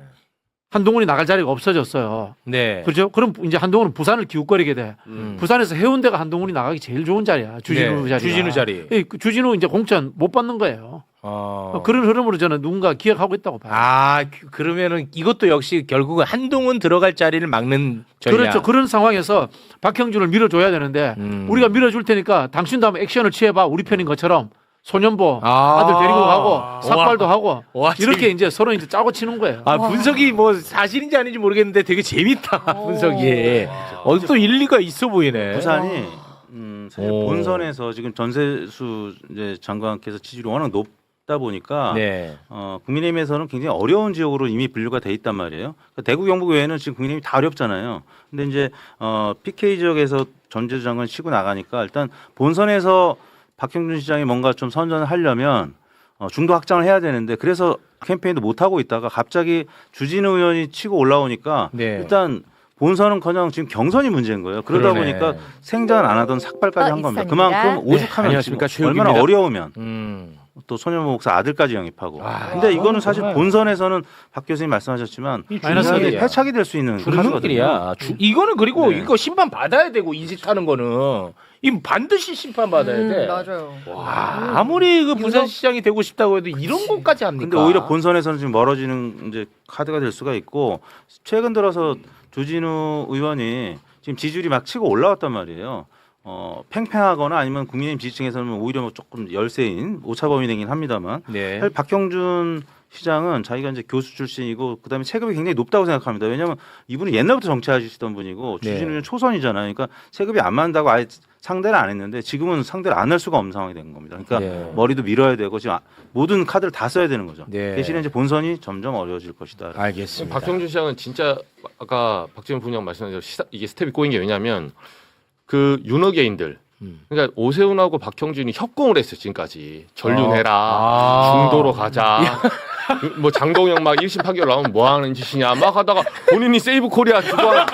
한동훈이 나갈 자리가 없어졌어요. 네. 그렇죠? 그럼 이제 한동훈은 부산을 기웃거리게 돼. 부산에서 해운대가 한동훈이 나가기 제일 좋은 자리야. 주진우 자리. 주진우 자리. 주진우 이제 공천 못 받는 거예요. 그런 흐름으로 저는 누군가 기획하고 있다고 봐요. 그러면은 이것도 역시 결국은 한동훈 들어갈 자리를 막는 전략. 그렇죠. 그런 상황에서 박형준을 밀어줘야 되는데 우리가 밀어줄 테니까 당신도 한번 액션을 취해봐. 우리 편인 것처럼 소년보 아들 데리고 가고 삭발도 하고 이렇게 이제 서로 이제 짜고 치는 거예요. 분석이 뭐 사실인지 아닌지 모르겠는데 되게 재밌다 분석이. 또 일리가 있어 보이네. 부산이 사실 본선에서 지금 전세수 이제 장관께서 지지율이 워낙 높다 보니까 네. 국민의힘에서는 굉장히 어려운 지역으로 이미 분류가 돼 있단 말이에요. 그러니까 대구 경북 외에는 지금 국민의힘이 다 어렵잖아요. 근데 이제 PK 지역에서 전재수 장관 치고 나가니까 일단 본선에서 박형준 시장이 뭔가 좀 선전을 하려면 중도 확장을 해야 되는데 그래서 캠페인도 못 하고 있다가 갑자기 주진우 의원이 치고 올라오니까 네. 일단 본선은커녕 지금 경선이 문제인 거예요. 그러다 그러네. 보니까 생전 안 하던 삭발까지 한 겁니다. 있습니다. 그만큼 오죽하면 안녕하십니까, 지금 얼마나 최욱입니다. 어려우면 또 소년모 목사 아들까지 영입하고. 근데 이거는 사실 본선에서는 박 교수님 말씀하셨지만 마이너스가 패착이 될 수 있는 카드거든요. 줄이야. 이거는 그리고 이거 심판 받아야 되고 이 짓 하는 거는 이 반드시 심판 받아야 돼. 맞아요. 아무리 그 부산시장이 되고 싶다고 해도 이런 것까지 합니까? 근데 오히려 본선에서는 지금 멀어지는 이제 카드가 될 수가 있고 최근 들어서 주진우 의원이 지금 지지율이 막 치고 올라왔단 말이에요. 팽팽하거나 아니면 국민의힘 지지층에서는 오히려 뭐 조금 열세인 오차범위이긴 합니다만 네. 사실 박형준 시장은 자기가 이제 교수 출신이고 그다음에 체급이 굉장히 높다고 생각합니다. 왜냐하면 이분은 옛날부터 정치하시던 분이고 네. 주진우는 초선이잖아요. 그러니까 체급이 안 맞는다고 아예 상대를 안 했는데 지금은 상대를 안 할 수가 없는 상황이 된 겁니다. 그러니까 네. 머리도 밀어야 되고 지금 모든 카드를 다 써야 되는 거죠. 네. 대신에 이제 본선이 점점 어려워질 것이다. 알겠습니다. 박형준 시장은 진짜 아까 박지원 부장 말씀하신 대로 이게 스텝이 꼬인 게 왜냐면 그 윤어게인들 그러니까 오세훈하고 박형준이 협공을 했어요 지금까지 전륜해라 중도로 가자 뭐 장동영 막 1심 판결 나오면 뭐 하는 짓이냐 막 하다가 본인이 세이브 코리아 주도한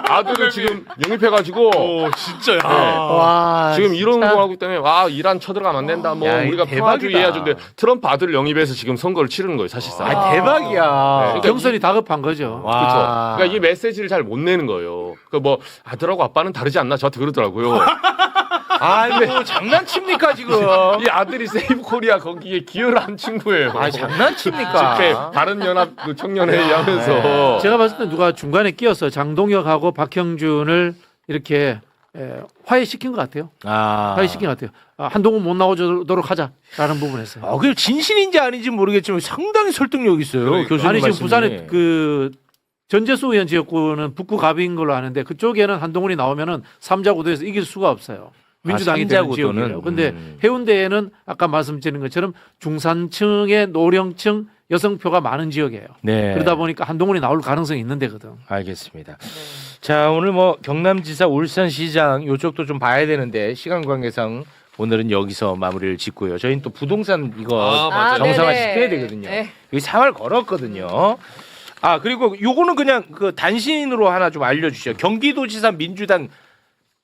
아들을 지금 영입해가지고 진짜. 와, 지금 이런 진짜. 거 하고 있다면 이란 쳐들어가면 안 된다 뭐 야, 우리가 대박이다. 평화주의 해야주는데 트럼프 아들을 영입해서 지금 선거를 치르는 거예요 사실상. 대박이야. 그러니까 경선이 다급한 거죠. 와. 그렇죠. 그러니까 이 메시지를 잘 못 내는 거예요. 그 뭐 아들하고 아빠는 다르지 않나 저한테 그러더라고요. 아이고 장난칩니까 지금? 이 아들이 세이브 코리아 거기에 기여를 한 친구예요. 장난칩니까? 집회 바른 연합 그 청년회의 하면서 제가 봤을 때 누가 중간에 끼어서 장동혁하고 박형준을 이렇게 화해시킨 것 같아요. 화해시킨 것 같아요. 한동훈 못 나오도록 하자라는 부분에서. 그게 진실인지 아닌지 모르겠지만 상당히 설득력 있어요. 그러니까. 교수님 아니 지금 말씀이. 부산에 그 전재수 의원 지역구는 북구 갑인 걸로 아는데 그쪽에는 한동훈이 나오면은 삼자구도에서 이길 수가 없어요. 민주당이 되는 삼자구도는? 지역이에요. 근데 해운대에는 아까 말씀드린 것처럼 중산층의 노령층 여성표가 많은 지역이에요. 네. 그러다 보니까 한동훈이 나올 가능성이 있는 데거든. 알겠습니다. 자 오늘 뭐 경남지사 울산시장 요쪽도 좀 봐야 되는데 시간 관계상 오늘은 여기서 마무리를 짓고요. 저희는 또 부동산 이거 맞아요. 정상화 네네. 시켜야 되거든요. 네. 여기 3월 걸었거든요. 그리고 요거는 그냥 그 단신으로 하나 좀 알려주시죠. 경기도지사 민주당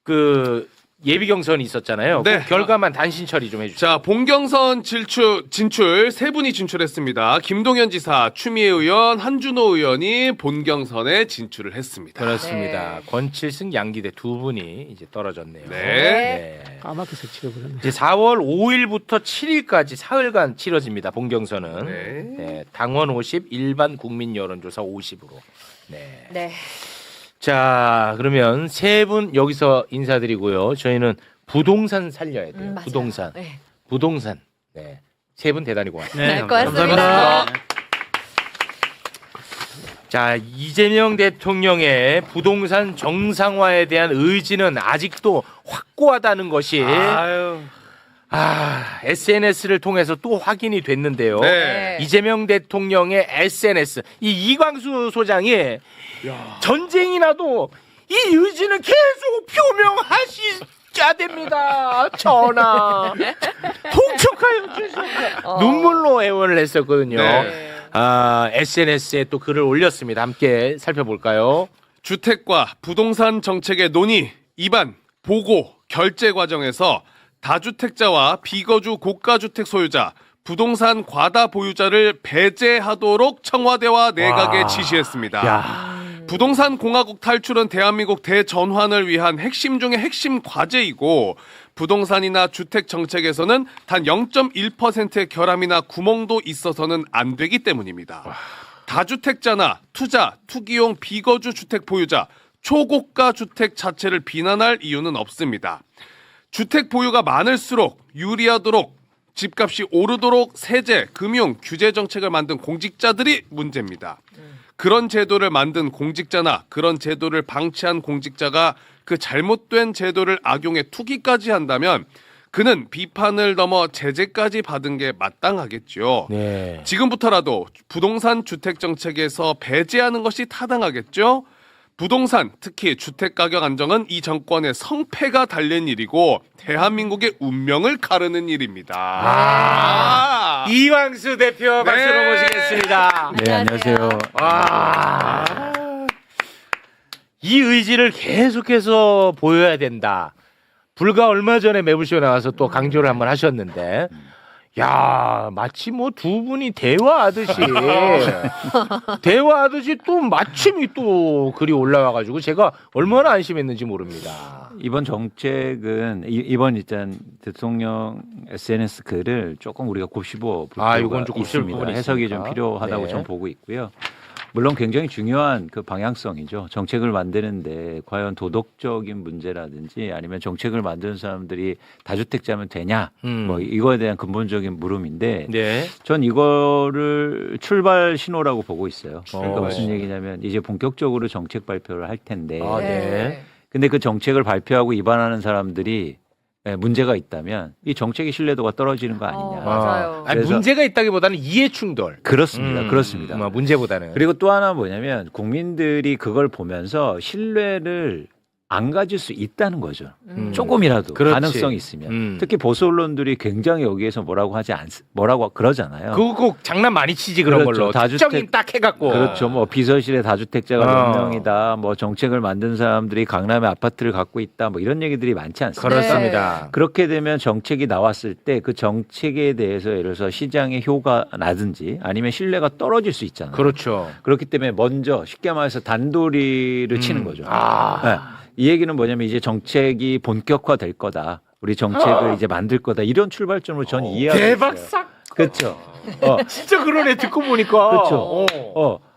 그 예비 경선이 있었잖아요. 네. 그 결과만 단신 처리 좀 해주세요. 자, 본경선 진출 세 분이 진출했습니다. 김동연 지사, 추미애 의원, 한준호 의원이 본경선에 진출을 했습니다. 그렇습니다. 네. 권칠승, 양기대 두 분이 이제 떨어졌네요. 네. 까맣게 색칠해버렸네. 이제 4월 5일부터 7일까지 사흘간 치러집니다. 본경선은. 네. 네, 당원 50, 일반 국민 여론조사 50으로. 네. 네. 자, 그러면 세 분 여기서 인사드리고요. 저희는 부동산 살려야 돼요. 맞아요. 부동산. 네. 부동산. 네. 세 분 대단히 고맙습니다. 네, 고맙습니다. 자, 이재명 대통령의 부동산 정상화에 대한 의지는 아직도 확고하다는 것이 SNS를 통해서 또 확인이 됐는데요. 네. 이재명 대통령의 SNS 이 이광수 소장이 전쟁이 나도 이 의지는 계속 표명하셔야 됩니다. 전하. 통촉하여 주시옵소서. 눈물로 애원을 했었거든요. 네. SNS에 또 글을 올렸습니다. 함께 살펴볼까요? 주택과 부동산 정책의 논의, 입안, 보고, 결제 과정에서 다주택자와 비거주 고가주택 소유자, 부동산 과다 보유자를 배제하도록 청와대와 내각에 와. 지시했습니다. 야. 부동산 공화국 탈출은 대한민국 대전환을 위한 핵심 중의 핵심 과제이고 부동산이나 주택 정책에서는 단 0.1%의 결함이나 구멍도 있어서는 안 되기 때문입니다. 다주택자나 투자, 투기용 비거주 주택 보유자, 초고가 주택 자체를 비난할 이유는 없습니다. 주택 보유가 많을수록 유리하도록 집값이 오르도록 세제, 금융, 규제 정책을 만든 공직자들이 문제입니다. 그런 제도를 만든 공직자나 그런 제도를 방치한 공직자가 그 잘못된 제도를 악용해 투기까지 한다면 그는 비판을 넘어 제재까지 받은 게 마땅하겠죠. 네. 지금부터라도 부동산 주택 정책에서 배제하는 것이 타당하겠죠. 부동산, 특히 주택 가격 안정은 이 정권의 성패가 달린 일이고 대한민국의 운명을 가르는 일입니다. 이광수 대표 박수로 네. 모시겠습니다. 네, 안녕하세요. 와. 이 의지를 계속해서 보여야 된다. 불과 얼마 전에 매부쇼 나와서 또 강조를 한번 하셨는데, 야, 마치 뭐 두 분이 대화하듯이 또 마침이 또 글이 올라와가지고 제가 얼마나 안심했는지 모릅니다. 이번 정책은 이번 일단 대통령 SNS 글을 조금 우리가 곱씹어 볼 필요가 이건 좀 곱씹을 있습니다. 부분이 해석이 있습니까? 좀 필요하다고 네. 저는 보고 있고요. 물론 굉장히 중요한 그 방향성이죠. 정책을 만드는데 과연 도덕적인 문제라든지 아니면 정책을 만드는 사람들이 다주택자면 되냐 뭐 이거에 대한 근본적인 물음인데 네. 전 이거를 출발 신호라고 보고 있어요. 그러니까 출발 무슨 신호. 얘기냐면 이제 본격적으로 정책 발표를 할 텐데 아, 네. 근데 그 정책을 발표하고 입안하는 사람들이 문제가 있다면 이 정책의 신뢰도가 떨어지는 거 아니냐. 맞아요. 아니, 그래서- 문제가 있다기보다는 이해 충돌. 그렇습니다. 그렇습니다. 뭐 문제보다는. 그리고 또 하나 뭐냐면 국민들이 그걸 보면서 신뢰를 안 가질 수 있다는 거죠. 조금이라도 그렇지. 가능성이 있으면. 특히 보수 언론들이 굉장히 여기에서 뭐라고 그러잖아요. 그거 꼭 장난 많이 치지 그런 그렇죠. 걸로. 특정인 딱 해갖고. 그렇죠. 뭐 비서실에 다주택자가 몇 어. 명이다. 뭐 정책을 만든 사람들이 강남에 아파트를 갖고 있다. 뭐 이런 얘기들이 많지 않습니까? 그렇습니다. 그렇게 되면 정책이 나왔을 때 그 정책에 대해서 예를 들어서 시장의 효가 나든지 아니면 신뢰가 떨어질 수 있잖아요. 그렇죠. 그렇기 때문에 먼저 쉽게 말해서 단도리를 치는 거죠. 네. 이 얘기는 뭐냐면 이제 정책이 본격화될 거다. 우리 정책을 이제 만들 거다. 이런 출발점으로 전 이해하고 대박 있어요. 싹. 그렇죠. 진짜 그러네 듣고 보니까. 그렇죠.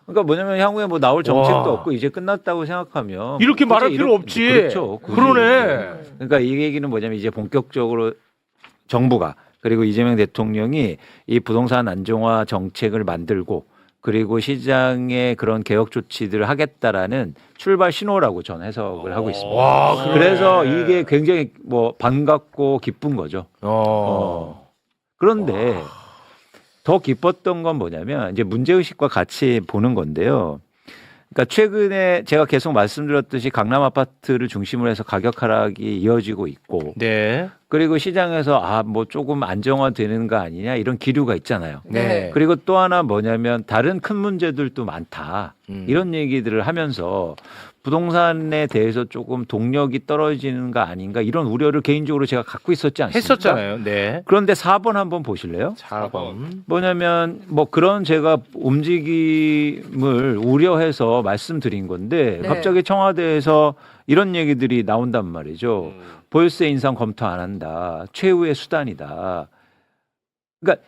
그러니까 뭐냐면 향후에 뭐 나올 정책도 와. 없고 이제 끝났다고 생각하면 이렇게 말할 굳이 필요 없지. 그렇죠. 굳이 그러네. 이렇게. 그러니까 이 얘기는 뭐냐면 이제 본격적으로 정부가 그리고 이재명 대통령이 이 부동산 안정화 정책을 만들고 그리고 시장의 그런 개혁 조치들을 하겠다라는 출발 신호라고 저는 해석을 하고 있습니다. 와, 그러네. 그래서 이게 굉장히 뭐 반갑고 기쁜 거죠. 그런데 더 기뻤던 건 뭐냐면 이제 문제의식과 같이 보는 건데요. 그러니까 최근에 제가 계속 말씀드렸듯이 강남 아파트를 중심으로 해서 가격 하락이 이어지고 있고 네. 그리고 시장에서 뭐 조금 안정화되는 거 아니냐 이런 기류가 있잖아요. 네. 그리고 또 하나 뭐냐면 다른 큰 문제들도 많다. 음. 이런 얘기들을 하면서 부동산에 대해서 조금 동력이 떨어지는 거 아닌가 이런 우려를 개인적으로 제가 갖고 있었지 않습니까? 했었잖아요. 네. 그런데 4번 한번 보실래요? 4번. 뭐냐면 뭐 그런 제가 움직임을 우려해서 말씀드린 건데 네. 갑자기 청와대에서 이런 얘기들이 나온단 말이죠. 보유세 인상 검토 안 한다. 최후의 수단이다. 그러니까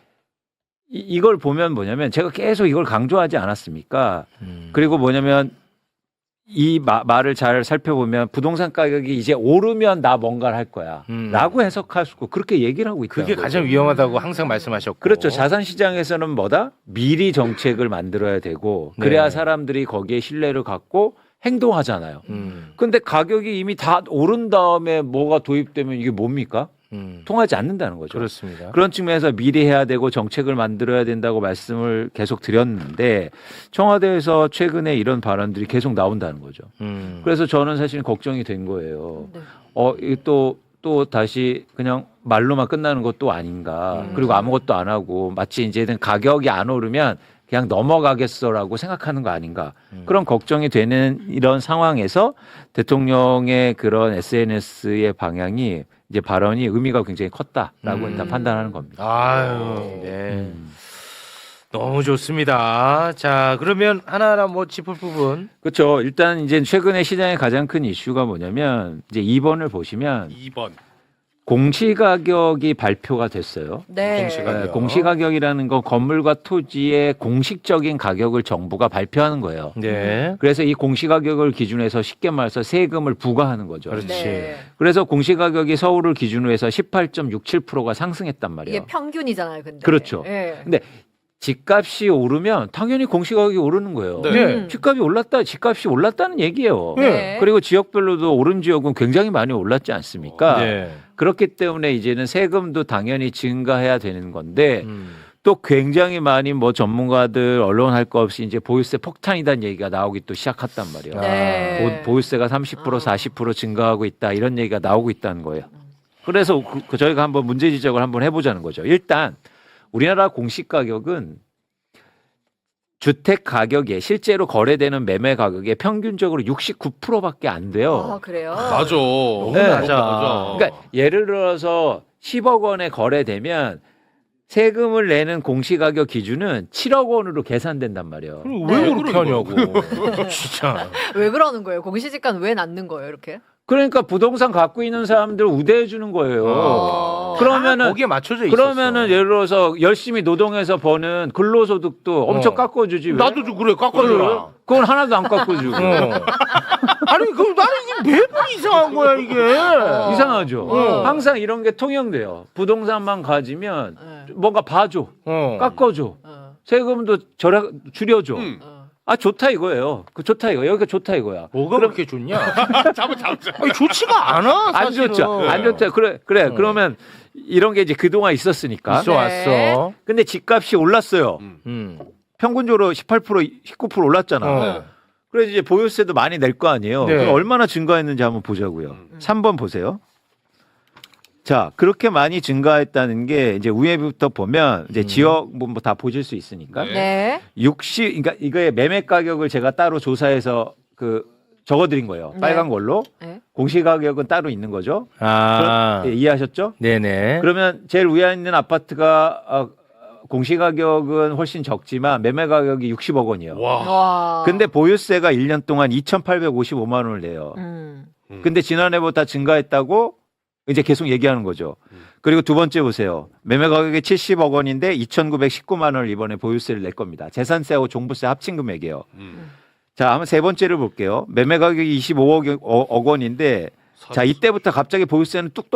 이걸 보면 뭐냐면 제가 계속 이걸 강조하지 않았습니까? 그리고 뭐냐면 이 말을 잘 살펴보면 부동산 가격이 이제 오르면 나 뭔가를 할 거야 라고 해석할 수 있고 그렇게 얘기를 하고 있다. 그게 가장 위험하다고 항상 말씀하셨고. 그렇죠. 자산시장에서는 뭐다? 미리 정책을 만들어야 되고 그래야 네. 사람들이 거기에 신뢰를 갖고 행동하잖아요. 근데 가격이 이미 다 오른 다음에 뭐가 도입되면 이게 뭡니까? 통하지 않는다는 거죠. 그렇습니다. 그런 측면에서 미리 해야 되고 정책을 만들어야 된다고 말씀을 계속 드렸는데 청와대에서 최근에 이런 발언들이 계속 나온다는 거죠. 그래서 저는 사실 걱정이 된 거예요. 네. 이게 또 다시 그냥 말로만 끝나는 것도 아닌가. 그리고 아무것도 안 하고 마치 이제는 가격이 안 오르면 그냥 넘어가겠어라고 생각하는 거 아닌가. 그런 걱정이 되는 이런 상황에서 대통령의 그런 SNS의 방향이 이제 발언이 의미가 굉장히 컸다라고 일단 판단하는 겁니다. 아유, 네. 너무 좋습니다. 자, 그러면 하나하나 뭐 짚을 부분. 그렇죠. 일단 이제 최근에 시장의 가장 큰 이슈가 뭐냐면 이제 2번을 보시면 2번. 공시가격이 발표가 됐어요. 네. 공시가격. 네, 공시가격이라는 건 건물과 토지의 공식적인 가격을 정부가 발표하는 거예요. 네. 그래서 이 공시가격을 기준해서 쉽게 말해서 세금을 부과하는 거죠. 그렇지. 네. 그래서 공시가격이 서울을 기준으로 해서 18.67%가 상승했단 말이에요. 이게 평균이잖아요, 근데. 그렇죠. 예. 근데 집값이 오르면 당연히 공시가격이 오르는 거예요. 네. 집값이 올랐다, 집값이 올랐다는 얘기예요. 네. 그리고 지역별로도 오른 지역은 굉장히 많이 올랐지 않습니까? 네. 그렇기 때문에 이제는 세금도 당연히 증가해야 되는 건데 또 굉장히 많이 뭐 전문가들 언론 할 거 없이 이제 보유세 폭탄이다는 얘기가 나오기 또 시작했단 말이에요. 네. 보유세가 30% 40% 증가하고 있다 이런 얘기가 나오고 있다는 거예요. 그래서 저희가 한번 문제 지적을 한번 해보자는 거죠. 일단 우리나라 공시가격은 주택 가격에 실제로 거래되는 매매 가격의 평균적으로 69%밖에 안 돼요. 아, 그래요? 맞아. 네. 맞아. 그러니까 예를 들어서 10억 원에 거래되면 세금을 내는 공시가격 기준은 7억 원으로 계산된단 말이에요. 그럼 왜 네. 그렇게 하냐고. 진짜. 왜 그러는 거예요? 공시지가는 왜 낮는 거예요, 이렇게? 그러니까 부동산 갖고 있는 사람들 우대해 주는 거예요. 그러면은 거기에 맞춰져 있었어. 그러면은 예를 들어서 열심히 노동해서 버는 근로소득도 엄청 깎아주지. 왜? 나도 좀 그래 깎아줘라. 그건 하나도 안 깎아주고. 아니 그 나는 이게 매번 이상한 거야 이게. 이상하죠. 항상 이런 게 통용돼요. 부동산만 가지면 네. 뭔가 봐줘, 깎아줘, 세금도 줄여줘. 아 좋다 이거예요. 그 좋다 이거 여기가 좋다 이거야. 뭐가 그렇게 좋냐? 잡아. 아니 좋지가 않아. 안 사실은. 좋죠. 안 좋죠. 그래. 그러면 이런 게 이제 그동안 있었으니까. 있어 왔어. 근데 집값이 올랐어요. 음. 평균적으로 18% 19% 올랐잖아. 어. 그래서 이제 보유세도 많이 낼 거 아니에요. 네. 그럼 얼마나 증가했는지 한번 보자고요. 3번 보세요. 자, 그렇게 많이 증가했다는 게 이제 위에부터 보면 이제 지역 뭐 다 보실 수 있으니까. 네. 60 그러니까 이거의 매매 가격을 제가 따로 조사해서 그 적어드린 거예요. 네. 빨간 걸로. 네. 공시가격은 따로 있는 거죠. 아. 예, 이해하셨죠? 네네. 그러면 제일 위에 있는 아파트가 공시가격은 훨씬 적지만 매매 가격이 60억 원이에요. 와. 근데 보유세가 1년 동안 2,855만 원을 내요. 근데 지난해보다 증가했다고 이제 계속 얘기하는 거죠. 그리고 두 번째 보세요. 매매 가격이 70억 원인데 2,919만 원을 이번에 보유세를 낼 겁니다. 재산세하고 종부세 합친 금액이에요. 자, 한번 세 번째를 볼게요. 매매 가격이 25억 원인데 자, 이때부터 갑자기 보유세는 뚝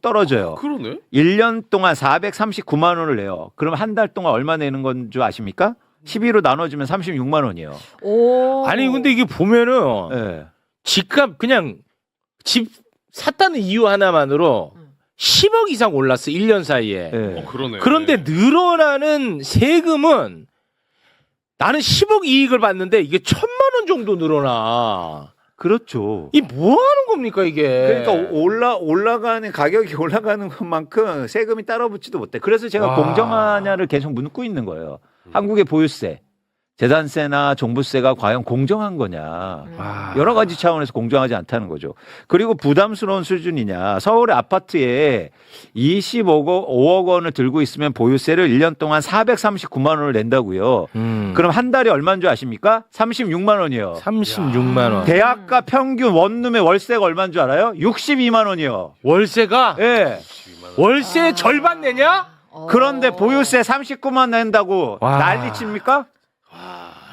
떨어져요. 그러네. 1년 동안 439만 원을 내요. 그럼 한 달 동안 얼마 내는 건 줄 아십니까? 12로 나눠주면 36만 원이에요. 오. 아니 근데 이게 보면은 네. 집값 그냥 집 샀다는 이유 하나만으로 10억 이상 올랐어 1년 사이에. 네. 그러네. 그런데 늘어나는 세금은 나는 10억 이익을 받는데 이게 1,000만 원 정도 늘어나. 그렇죠. 이 뭐 하는 겁니까 이게? 그러니까 올라가는 가격이 올라가는 것만큼 세금이 따라붙지도 못해. 그래서 제가 와. 공정하냐를 계속 묻고 있는 거예요. 한국의 보유세. 재산세나 종부세가 과연 공정한 거냐. 여러 가지 차원에서 공정하지 않다는 거죠. 그리고 부담스러운 수준이냐. 서울의 아파트에 25억 원을 들고 있으면 보유세를 1년 동안 439만 원을 낸다고요. 그럼 한 달에 얼마인 줄 아십니까? 36만 원이요. 36만 원. 대학가 평균 원룸의 월세가 얼마인 줄 알아요? 62만 원이요. 월세가 예. 월세 절반 내냐? 그런데 보유세 39만 낸다고 와. 난리 칩니까?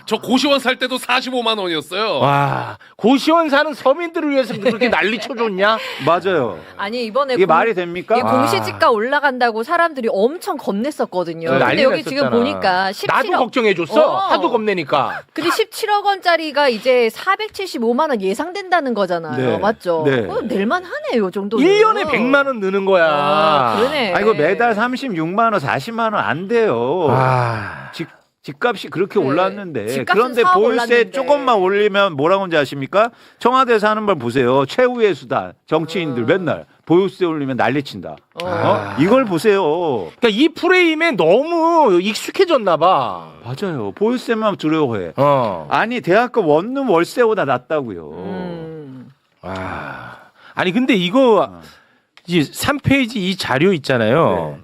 저 고시원 살 때도 45만 원이었어요. 와, 고시원 사는 서민들을 위해서 그렇게 난리 쳐줬냐? 맞아요. 아니 이번에 이게 말이 됩니까? 이게 공시지가 올라간다고 사람들이 엄청 겁냈었거든요. 근데 난리가 여기 지금 났었잖아. 보니까 17억. 나도 걱정해줬어. 어. 하도 겁내니까. 근데 17억 원짜리가 이제 475만 원 예상된다는 거잖아요. 네. 맞죠? 네. 낼만 하네요, 이 정도는. 1년에 100만 원 느는 거야. 아, 그러네. 아 이거 매달 36만 원, 40만 원 안 돼요. 아. 집값이 그렇게 네. 올랐는데 집값은 그런데 4억 보유세 올랐는데. 조금만 올리면 뭐라고 하는지 아십니까? 청와대에서 하는 걸 보세요. 최후의 수단 정치인들 맨날 보유세 올리면 난리친다. 이걸 보세요. 그러니까 이 프레임에 너무 익숙해졌나 봐. 맞아요. 보유세만 두려워해. 아니 대학가 원룸 월세보다 낫다고요. 와. 아니 근데 이거 이 3페이지 이 자료 있잖아요.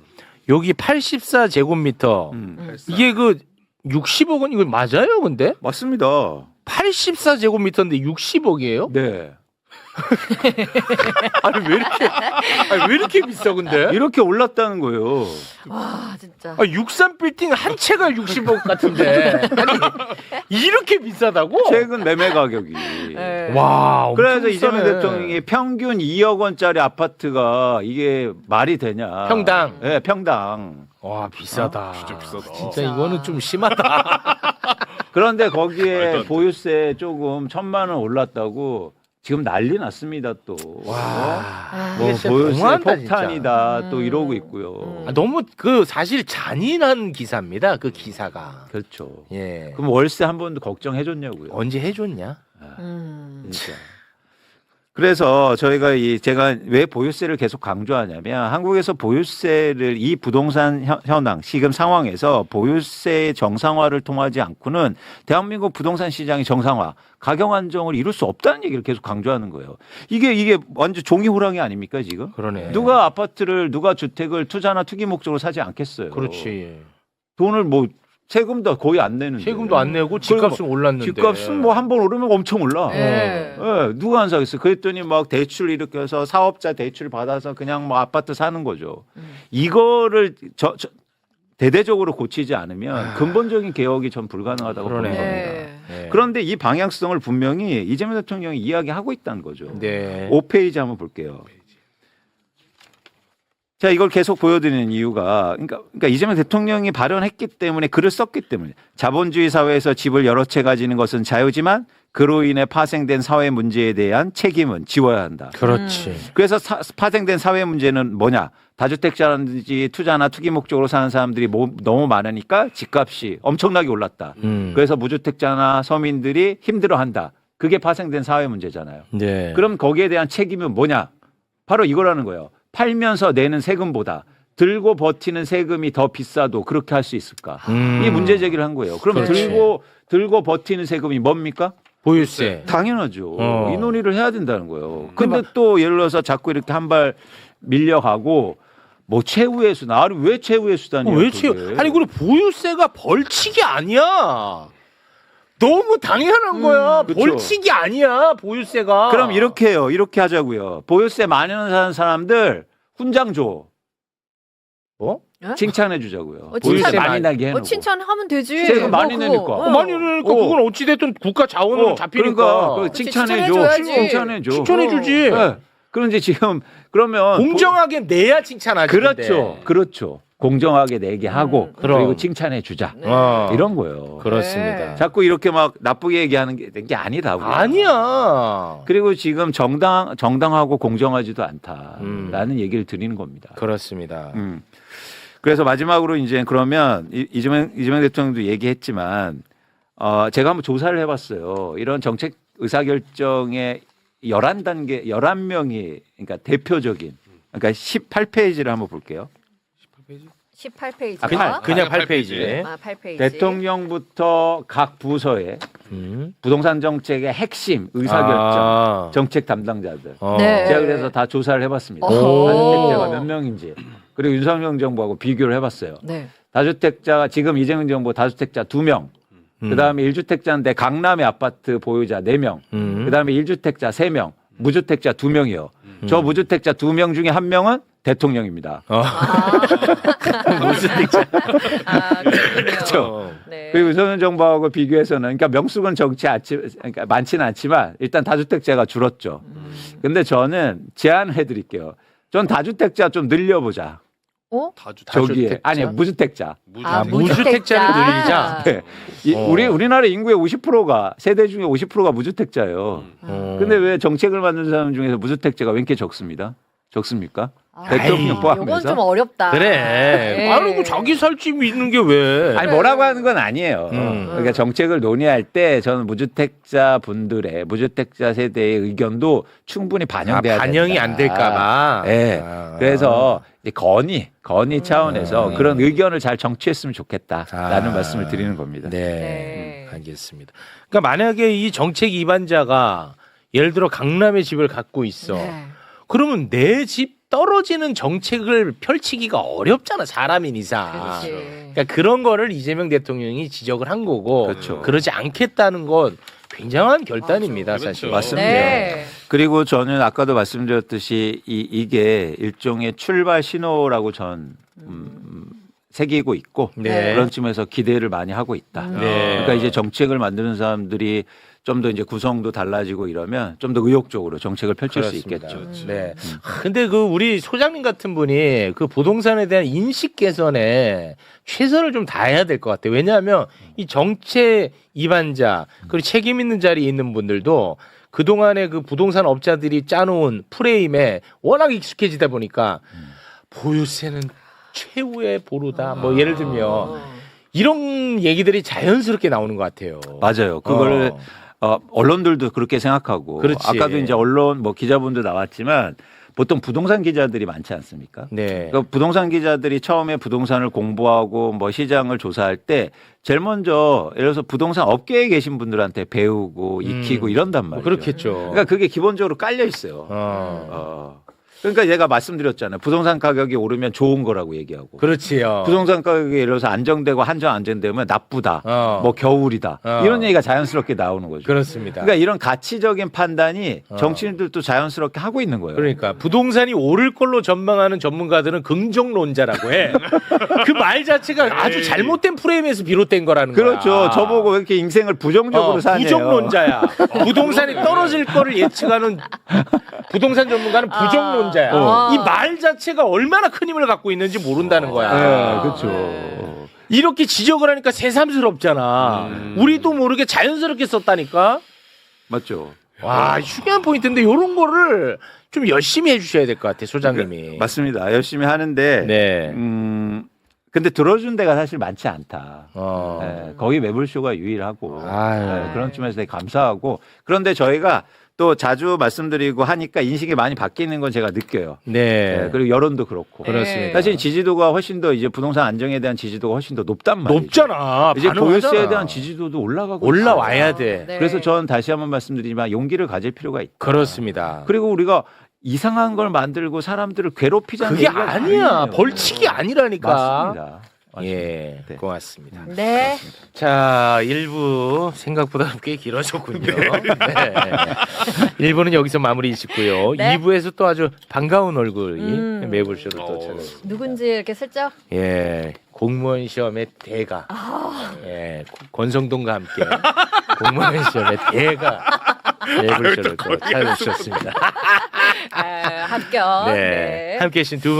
여기 84제곱미터. 이게 그 60억 원 이거 맞아요, 근데? 맞습니다. 84제곱미터인데 60억이에요? 네. 아니 왜 이렇게 비싸 근데? 이렇게 올랐다는 거예요. 와, 진짜. 63 빌딩 한 채가 60억 같은데. 아니, 이렇게 비싸다고? 최근 매매 가격이. 네. 와, 엄청 그래서 비싸네. 이재명 대통령이 평균 2억 원짜리 아파트가 이게 말이 되냐. 평당. 네, 평당. 와, 비싸다. 진짜 비싸다. 진짜 이거는 좀 심하다. 그런데 거기에 보유세 조금 1,000만 원 올랐다고 지금 난리 났습니다 또. 아, 뭐 이게 진짜 보유세 너무한다, 폭탄이다 또 이러고 있고요. 너무 그 사실 잔인한 기사입니다. 그 기사가. 그렇죠. 예. 그럼 월세 한 번도 걱정해 줬냐고요. 언제 해줬냐? 진짜. 그래서 저희가 제가 왜 보유세를 계속 강조하냐면 한국에서 보유세를 이 부동산 현황 지금 상황에서 보유세의 정상화를 통하지 않고는 대한민국 부동산 시장의 정상화, 가격 안정을 이룰 수 없다는 얘기를 계속 강조하는 거예요. 이게 완전 종이 호랑이 아닙니까 지금? 그러네. 누가 아파트를 누가 주택을 투자나 투기 목적으로 사지 않겠어요. 그렇지. 돈을 뭐 세금도 거의 안 내는데. 세금도 안 내고 집값은 올랐는데. 집값은 뭐 한 번 오르면 엄청 올라. 네. 예, 누가 안 사겠어? 그랬더니 막 대출 일으켜서 사업자 대출 받아서 그냥 뭐 아파트 사는 거죠. 이거를 대대적으로 고치지 않으면 근본적인 개혁이 전 불가능하다고 보는 그러네. 겁니다. 네. 그런데 이 방향성을 분명히 이재명 대통령이 이야기하고 있다는 거죠. 네. 5페이지 한번 볼게요. 자, 이걸 계속 보여드리는 이유가 그러니까 이재명 대통령이 발언했기 때문에 글을 썼기 때문에 자본주의 사회에서 집을 여러 채 가지는 것은 자유지만 그로 인해 파생된 사회 문제에 대한 책임은 지워야 한다. 그렇지. 그래서 파생된 사회 문제는 뭐냐? 다주택자라든지 투자나 투기 목적으로 사는 사람들이 너무 많으니까 집값이 엄청나게 올랐다. 그래서 무주택자나 서민들이 힘들어한다. 그게 파생된 사회 문제잖아요. 네. 그럼 거기에 대한 책임은 뭐냐? 바로 이거라는 거예요. 팔면서 내는 세금보다 들고 버티는 세금이 더 비싸도 그렇게 할 수 있을까? 이 문제 제기를 한 거예요. 그럼 그렇지. 들고 버티는 세금이 뭡니까? 보유세. 당연하죠. 이 논의를 해야 된다는 거예요. 근데 또 예를 들어서 자꾸 이렇게 한 발 밀려가고 뭐 최후의 수단. 아니 왜 최후의 수단이에요? 왜 채? 아니 그리고 보유세가 벌칙이 아니야. 너무 당연한 거야. 그쵸. 벌칙이 아니야 보유세가. 그럼 이렇게 해요. 이렇게 하자고요. 보유세 많이 내는 사는 사람들 훈장 줘. 어? 칭찬해 주자고요. 칭찬 보유세 많이 나게 해놓고. 칭찬하면 되지. 세금 많이 그거. 내니까. 많이 내니까 그건 어찌 됐든 국가 자원으로 잡히니까. 그러니까 그거 칭찬해 줘. 칭찬해줘야지. 칭찬해 줘. 칭찬해주지. 네. 그런데 지금 그러면 공정하게 내야 칭찬하지. 그렇죠. 그렇죠. 공정하게 내게 하고 그럼. 그리고 칭찬해 주자. 네. 이런 거예요. 그렇습니다. 네. 자꾸 이렇게 막 나쁘게 얘기하는 게 아니다고. 아니야. 그리고 지금 정당하고 공정하지도 않다라는 얘기를 드리는 겁니다. 그렇습니다. 그래서 마지막으로 이제 그러면 이재명 대통령도 얘기했지만 제가 한번 조사를 해봤어요. 이런 정책 의사결정의 11단계, 11명이 그러니까 대표적인 그러니까 18페이지를 한번 볼게요. 18페이지가 그냥 8페이지. 8페이지. 대통령부터 각 부서에 부동산 정책의 핵심 의사결정 정책 담당자들 네. 제가 그래서 다 조사를 해봤습니다. 오. 다주택자가 몇 명인지 그리고 윤석열 정부하고 비교를 해봤어요. 네. 다주택자가 지금 이재명 정부 다주택자 2명 그다음에 1주택자인데 강남의 아파트 보유자 4명 그다음에 1주택자 3명 무주택자 2명이요. 저 무주택자 2명 중에 1명은 대통령입니다. 무주택자. 그렇군요. 그렇죠. 네. 그리고 윤석열 정부하고 비교해서는 그러니까 명수는 그러니까 많지는 않지만 일단 다주택자가 줄었죠. 근데 저는 제안을 해드릴게요. 전 다주택자 좀 늘려보자. 어? 저기에 아니 무주택자. 무주택자를 늘리자. 네. 우리나라 인구의 50%가 세대 중에 50%가 무주택자예요. 근데 왜 정책을 만드는 사람 중에서 무주택자가 왜 이렇게 적습니다? 적습니까? 대통령 이건 포함해서. 좀 어렵다. 그래. 네. 아니 그 자기 살집 있는 게 왜? 아니 뭐라고 하는 건 아니에요. 그러니까 정책을 논의할 때 저는 무주택자 분들의 무주택자 세대의 의견도 충분히 반영돼야 된다. 반영이 안 될까봐. 네. 그래서 이제 건의 차원에서 그런 의견을 잘 정치했으면 좋겠다라는 말씀을 드리는 겁니다. 네. 알겠습니다. 그러니까 만약에 이 정책 위반자가 예를 들어 강남에 집을 갖고 있어. 네. 그러면 내 집 떨어지는 정책을 펼치기가 어렵잖아, 사람인 이상. 그렇지. 그러니까 그런 거를 이재명 대통령이 지적을 한 거고 그렇죠. 그러지 않겠다는 건 굉장한 결단입니다, 사실. 맞습니다. 네. 그리고 저는 아까도 말씀드렸듯이 이게 일종의 출발 신호라고 전 새기고 있고 네. 그런 측면에서 기대를 많이 하고 있다. 네. 그러니까 이제 정책을 만드는 사람들이 좀 더 이제 구성도 달라지고 이러면 좀 더 의욕적으로 정책을 펼칠 그렇습니다. 수 있겠죠. 네. 근데 그 우리 소장님 같은 분이 그 부동산에 대한 인식 개선에 최선을 좀 다해야 될 것 같아요. 왜냐하면 이 정책 위반자 그리고 책임 있는 자리에 있는 분들도 그동안에 그 부동산 업자들이 짜놓은 프레임에 워낙 익숙해지다 보니까 보유세는 최후의 보루다. 뭐 예를 들면 이런 얘기들이 자연스럽게 나오는 것 같아요. 맞아요. 그거를 언론들도 그렇게 생각하고 그렇지. 아까도 이제 언론 뭐 기자분들 나왔지만 보통 부동산 기자들이 많지 않습니까? 네. 그러니까 부동산 기자들이 처음에 부동산을 공부하고 뭐 시장을 조사할 때 제일 먼저 예를 들어서 부동산 업계에 계신 분들한테 배우고 익히고 이런단 말이죠. 그렇겠죠. 그러니까 그게 기본적으로 깔려 있어요. 그러니까 얘가 말씀드렸잖아요. 부동산 가격이 오르면 좋은 거라고 얘기하고. 그렇지요. 부동산 가격이 예를 들어서 안정되고 한정 안정되면 나쁘다. 뭐 겨울이다. 이런 얘기가 자연스럽게 나오는 거죠. 그렇습니다. 그러니까 이런 가치적인 판단이 정치인들도 자연스럽게 하고 있는 거예요. 그러니까 부동산이 오를 걸로 전망하는 전문가들은 긍정론자라고 해. 그 말 자체가 아주 잘못된 프레임에서 비롯된 거라는 거야. 그렇죠. 저보고 왜 이렇게 인생을 부정적으로 사네요. 부정론자야. 부동산이 떨어질 거를 예측하는 부동산 전문가는 부정론자야. 이 말 자체가 얼마나 큰 힘을 갖고 있는지 모른다는 거야. 네, 그렇죠. 이렇게 지적을 하니까 새삼스럽잖아. 우리도 모르게 자연스럽게 썼다니까. 맞죠. 와, 중요한 포인트인데 이런 거를 좀 열심히 해주셔야 될 것 같아, 소장님이. 맞습니다. 열심히 하는데 네. 근데 들어준 데가 사실 많지 않다. 어. 네, 거기 매불쇼가 유일하고 아유. 네, 그런 측면에서 되게 감사하고 그런데 저희가 또 자주 말씀드리고 하니까 인식이 많이 바뀌는 건 제가 느껴요. 네. 네, 그리고 여론도 그렇고. 그렇습니다. 사실 지지도가 훨씬 더 이제 부동산 안정에 대한 지지도가 훨씬 더 높단 말이죠. 높잖아. 이제 반응하잖아. 보유세에 대한 지지도도 올라가고 올라와야 있어요. 돼. 네. 그래서 저는 다시 한번 말씀드리지만 용기를 가질 필요가 있다. 그렇습니다. 그리고 우리가 이상한 걸 만들고 사람들을 괴롭히자는 그게 얘기가 아니야. 아니에요. 벌칙이 아니라니까. 맞습니다. 예, 네. 고맙습니다. 네. 자, 1부 생각보다 꽤 길어졌군요. 네. 1부는 여기서 마무리 짓고요. 네. 2부에서 또 아주 반가운 얼굴이 매불쇼를 또 찾아주습니다. 누군지 이렇게 슬쩍. 예, 공무원 시험의 대가. 예, 권성동과 함께 공무원 시험의 대가 매불쇼를 또 찾아주셨습니다. 합격. 네. 함께 해주신 두 분